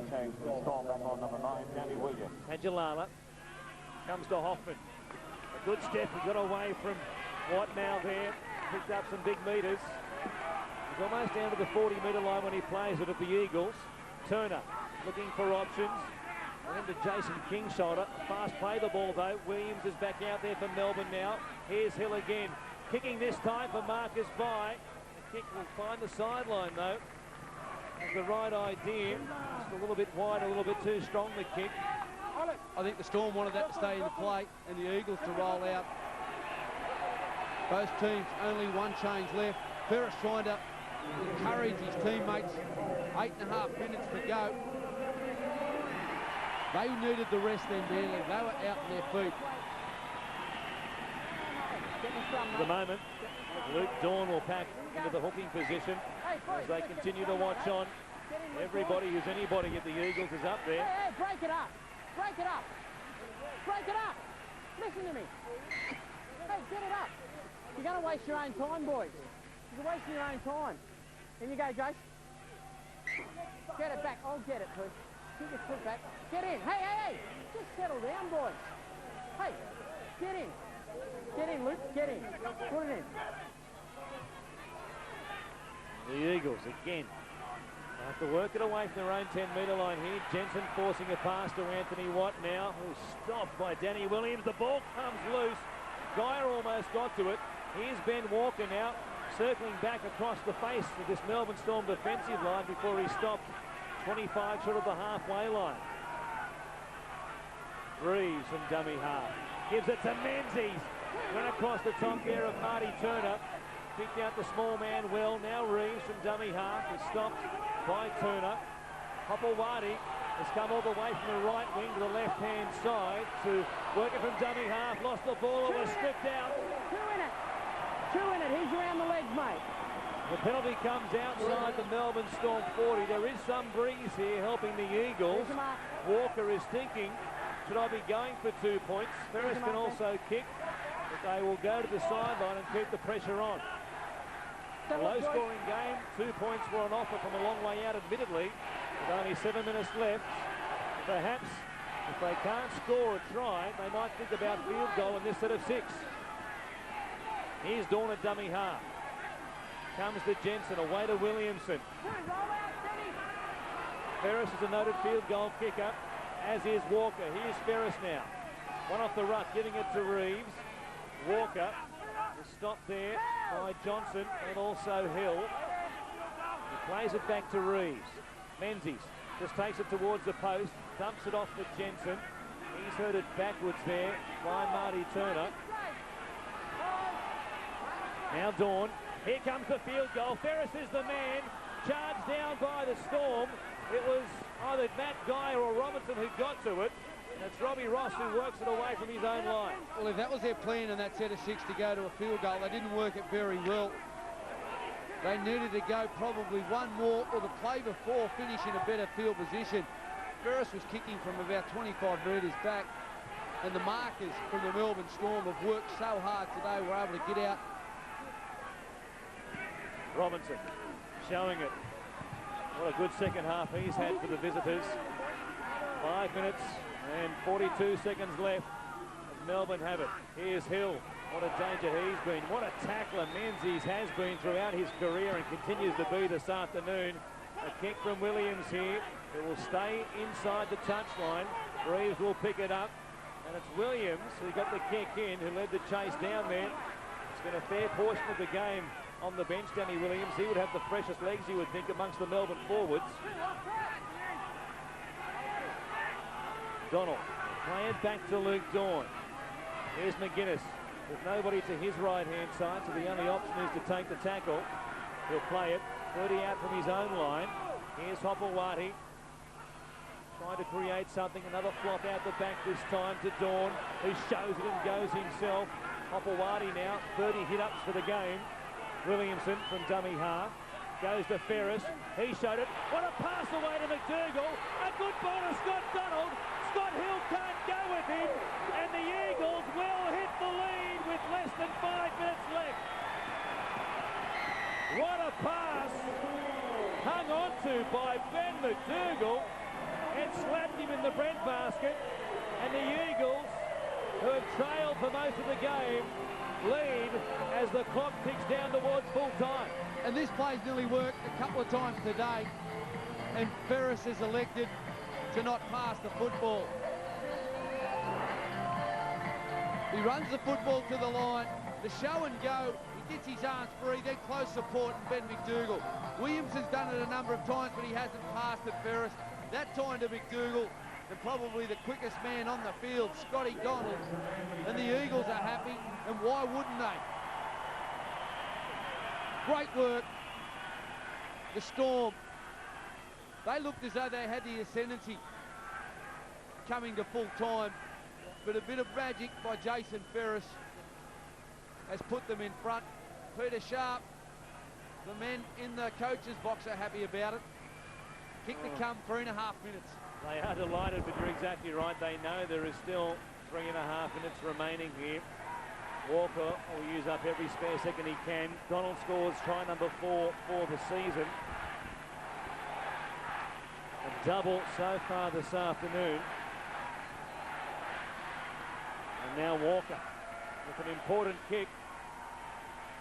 Speaker 1: Tadulala comes to Hoffman. A good step, he got away from Watt now there. Picked up some big metres. He's almost down to the 40-metre line when he plays it at the Eagles. Turner looking for options. And to Jason King's shoulder. Fast play the ball though. Williams is back out there for Melbourne now. Here's Hill again. Kicking this time for Marcus Bai. The kick will find the sideline though. That's the right idea. Just a little bit wide, a little bit too strong the kick.
Speaker 3: I think the Storm wanted that to stay in the play and the Eagles to roll out. Both teams only 1 change left. Ferris trying to encourage his teammates. 8.5 minutes to go. They needed the rest then, Manly. They were out on their feet.
Speaker 1: At the moment, Luke Dawn will pack into the hooking position as they continue to watch on. Everybody who's anybody at the Eagles is up there.
Speaker 2: Hey, break it up. Break it up. Break it up. Listen to me. Hey, get it up. You're going to waste your own time, boys. You're wasting your own time. In you go, Jace. Get it back. I'll get it, please. Keep your foot back. Get in. Hey, hey, hey. Just settle down, boys. Hey, get in. Get in, Luke. Get in. Put it in.
Speaker 1: The Eagles again have to work it away from their own 10-metre line here. Jensen forcing a pass to Anthony Watt now, who's stopped by Danny Williams. The ball comes loose. Geyer almost got to it. Here's Ben Walker now, circling back across the face of this Melbourne Storm defensive line before he stopped 25 short of the halfway line. Reeves from dummy half. Gives it to Menzies. Went across the top there of Marty Turner. Picked out the small man well. Now Reeves from dummy half is stopped by Turner. Hopewadi has come all the way from the right wing to the left-hand side to work it from dummy half. Lost the ball and was stripped out.
Speaker 2: Two in it. He's around the legs, mate.
Speaker 1: The penalty comes outside the Melbourne Storm 40. There is some breeze here helping the Eagles. Walker is thinking, should I be going for 2 points? Ferris can also kick, but they will go to the sideline and keep the pressure on. A low-scoring game. 2 points were on offer from a long way out, admittedly, with only 7 minutes left. Perhaps, if they can't score a try, they might think about field goal in this set of 6. Here's Dawn at dummy half. Comes to Jensen, away to Williamson. Ferris is a noted field goal kicker, as is Walker. Here's Ferris now. One off the ruck, giving it to Reeves. Walker is stopped there by Johnson and also Hill. He plays it back to Reeves. Menzies just takes it towards the post, dumps it off to Jensen. He's herded backwards there by Marty Turner. Now Dawn. Here comes the field goal. Ferris is the man. Charged down by the Storm. It was either Matt Guy or Robinson who got to it. It's Robbie Ross who works it away from his own line.
Speaker 3: Well, if that was their plan in that set of 6 to go to a field goal, they didn't work it very well. They needed to go probably one more, or the play before finish in a better field position. Ferris was kicking from about 25 metres back, and the markers from the Melbourne Storm have worked so hard today, were able to get out.
Speaker 1: Robinson showing it. What a good second half he's had for the visitors. 5 minutes and 42 seconds left as Melbourne have it. Here's Hill. What a danger he's been. What a tackler Menzies has been throughout his career and continues to be this afternoon. A kick from Williams here. It will stay inside the touchline. Reeves will pick it up. And it's Williams who got the kick in, who led the chase down there. It's been a fair portion of the game on the bench, Danny Williams. He would have the freshest legs, you would think, amongst the Melbourne forwards. Donald, play it back to Luke Dawn. Here's McGuinness. There's nobody to his right-hand side, so the only option is to take the tackle. He'll play it. 30 out from his own line. Here's Hopewadi. Trying to create something. Another flop out the back this time to Dawn, who shows it and goes himself. Hopewadi now, 30 hit-ups for the game. Williamson from dummy half. Goes to Ferris. He showed it. What a pass away to McDougall. A good ball to Scott Donald. Scott Hill can't go with him. And the Eagles will hit the lead with less than 5 minutes left. What a pass. Hung on to by Ben McDougall. And slapped him in the breadbasket. And the Eagles, who have trailed for most of the game, lead as the clock ticks down towards full time.
Speaker 3: And this play's nearly worked a couple of times today, and Ferris has elected to not pass the football. He runs the football to the line, the show and go, he gets his arms free, then close support and Ben McDougall. Williams has done it a number of times, but he hasn't passed at Ferris. That time to McDougall, and probably the quickest man on the field, Scotty Donald. And the Eagles are happy, and why wouldn't they? Great work. The Storm, they looked as though they had the ascendancy coming to full time, but a bit of magic by Jason Ferris has put them in front. Peter Sharp, the men in the coach's box are happy about it. Kick to come, 3.5 minutes.
Speaker 1: They are delighted, but you're exactly right. They know there is still 3.5 minutes remaining here. Walker will use up every spare second he can. Donald scores try number 4 for the season. A double so far this afternoon. And now Walker with an important kick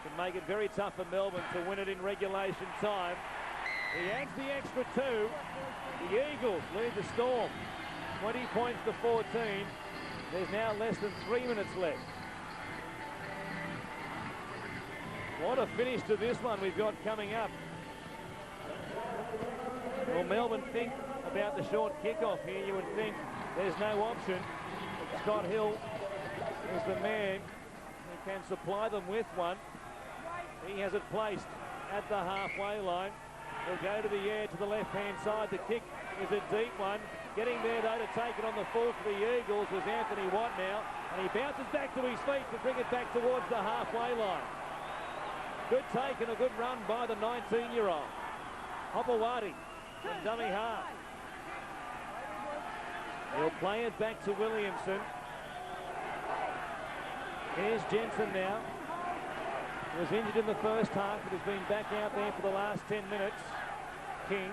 Speaker 1: can make it very tough for Melbourne to win it in regulation time. He adds the extra 2. The Eagles lead the Storm 20 points to 14. There's now less than 3 minutes left. What a finish to this one we've got coming up. Well, Melbourne think about the short kickoff here. You would think there's no option. Scott Hill is the man who can supply them with one. He has it placed at the halfway line. He'll go to the air to the left-hand side. The kick is a deep one. Getting there, though, to take it on the full for the Eagles was Anthony Watt now. And he bounces back to his feet to bring it back towards the halfway line. Good take and a good run by the 19-year-old. Hopewadi from dummy half. He'll play it back to Williamson. Here's Jensen now. He was injured in the first half, but has been back out there for the last 10 minutes. King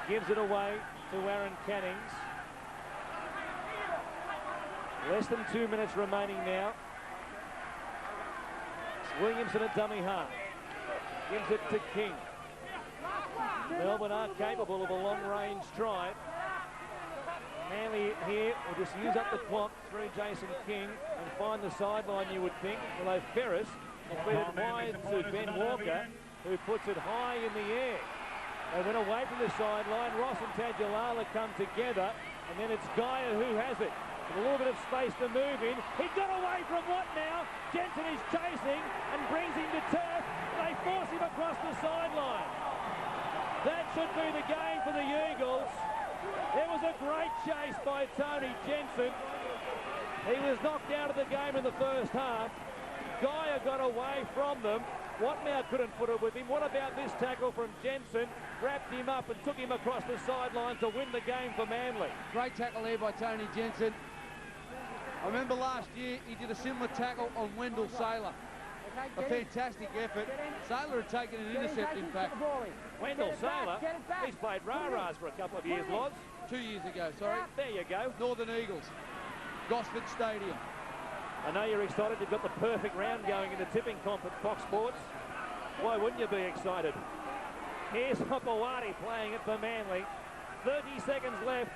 Speaker 1: gives it away to Aaron Cannings. Less than 2 minutes remaining now. Williamson at dummy half. Gives it to King. Melbourne are capable of a long-range try. Manly here will just use up the clock through Jason King and find the sideline, you would think. Although Ferris will feed it wide to Ben Walker, who puts it high in the air. They went away from the sideline. Ross and Tadulala come together, and then it's Gaia who has it. With a little bit of space to move in. He got away from what now? Jensen is chasing and brings him to turf. They force him across the sideline. That should be the game for the Eagles. There was a great chase by Tony Jensen. He was knocked out of the game in the first half. Gaia got away from them. Watmow couldn't put it with him. What about this tackle from Jensen? Wrapped him up and took him across the sideline to win the game for Manly.
Speaker 3: Great tackle there by Tony Jensen. I remember last year he did a similar tackle on Wendell Saylor. A fantastic effort. Saylor had taken an intercept, in fact.
Speaker 1: Wendell Saylor, he's played rah-rahs for a couple of years, Loz.
Speaker 3: 2 years ago, sorry.
Speaker 1: There you go.
Speaker 3: Northern Eagles, Gosford Stadium.
Speaker 1: I know you're excited. You've got the perfect round going in the tipping comp at Fox Sports. Why wouldn't you be excited? Here's Hopewadi playing it for Manly. 30 seconds left.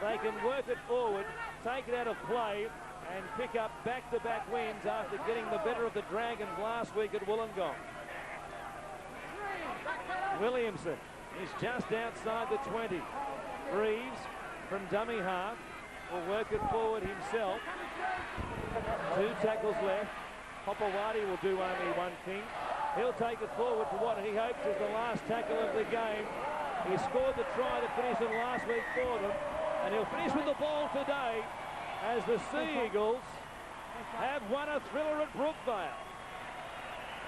Speaker 1: They can work it forward, take it out of play, and pick up back-to-back wins after getting the better of the Dragons last week at Wollongong. Williamson is just outside the 20. Reeves from dummy half will work it forward himself. 2 tackles left. Hopewadi will do only one thing. He'll take it forward for what he hopes is the last tackle of the game. He scored the try that finished it last week for them, and he'll finish with the ball today as the Sea Eagles have won a thriller at Brookvale.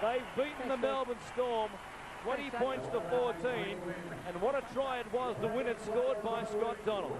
Speaker 1: They've beaten the Melbourne Storm 20 points to 14, and what a try it was to win it, scored by Scott Donald.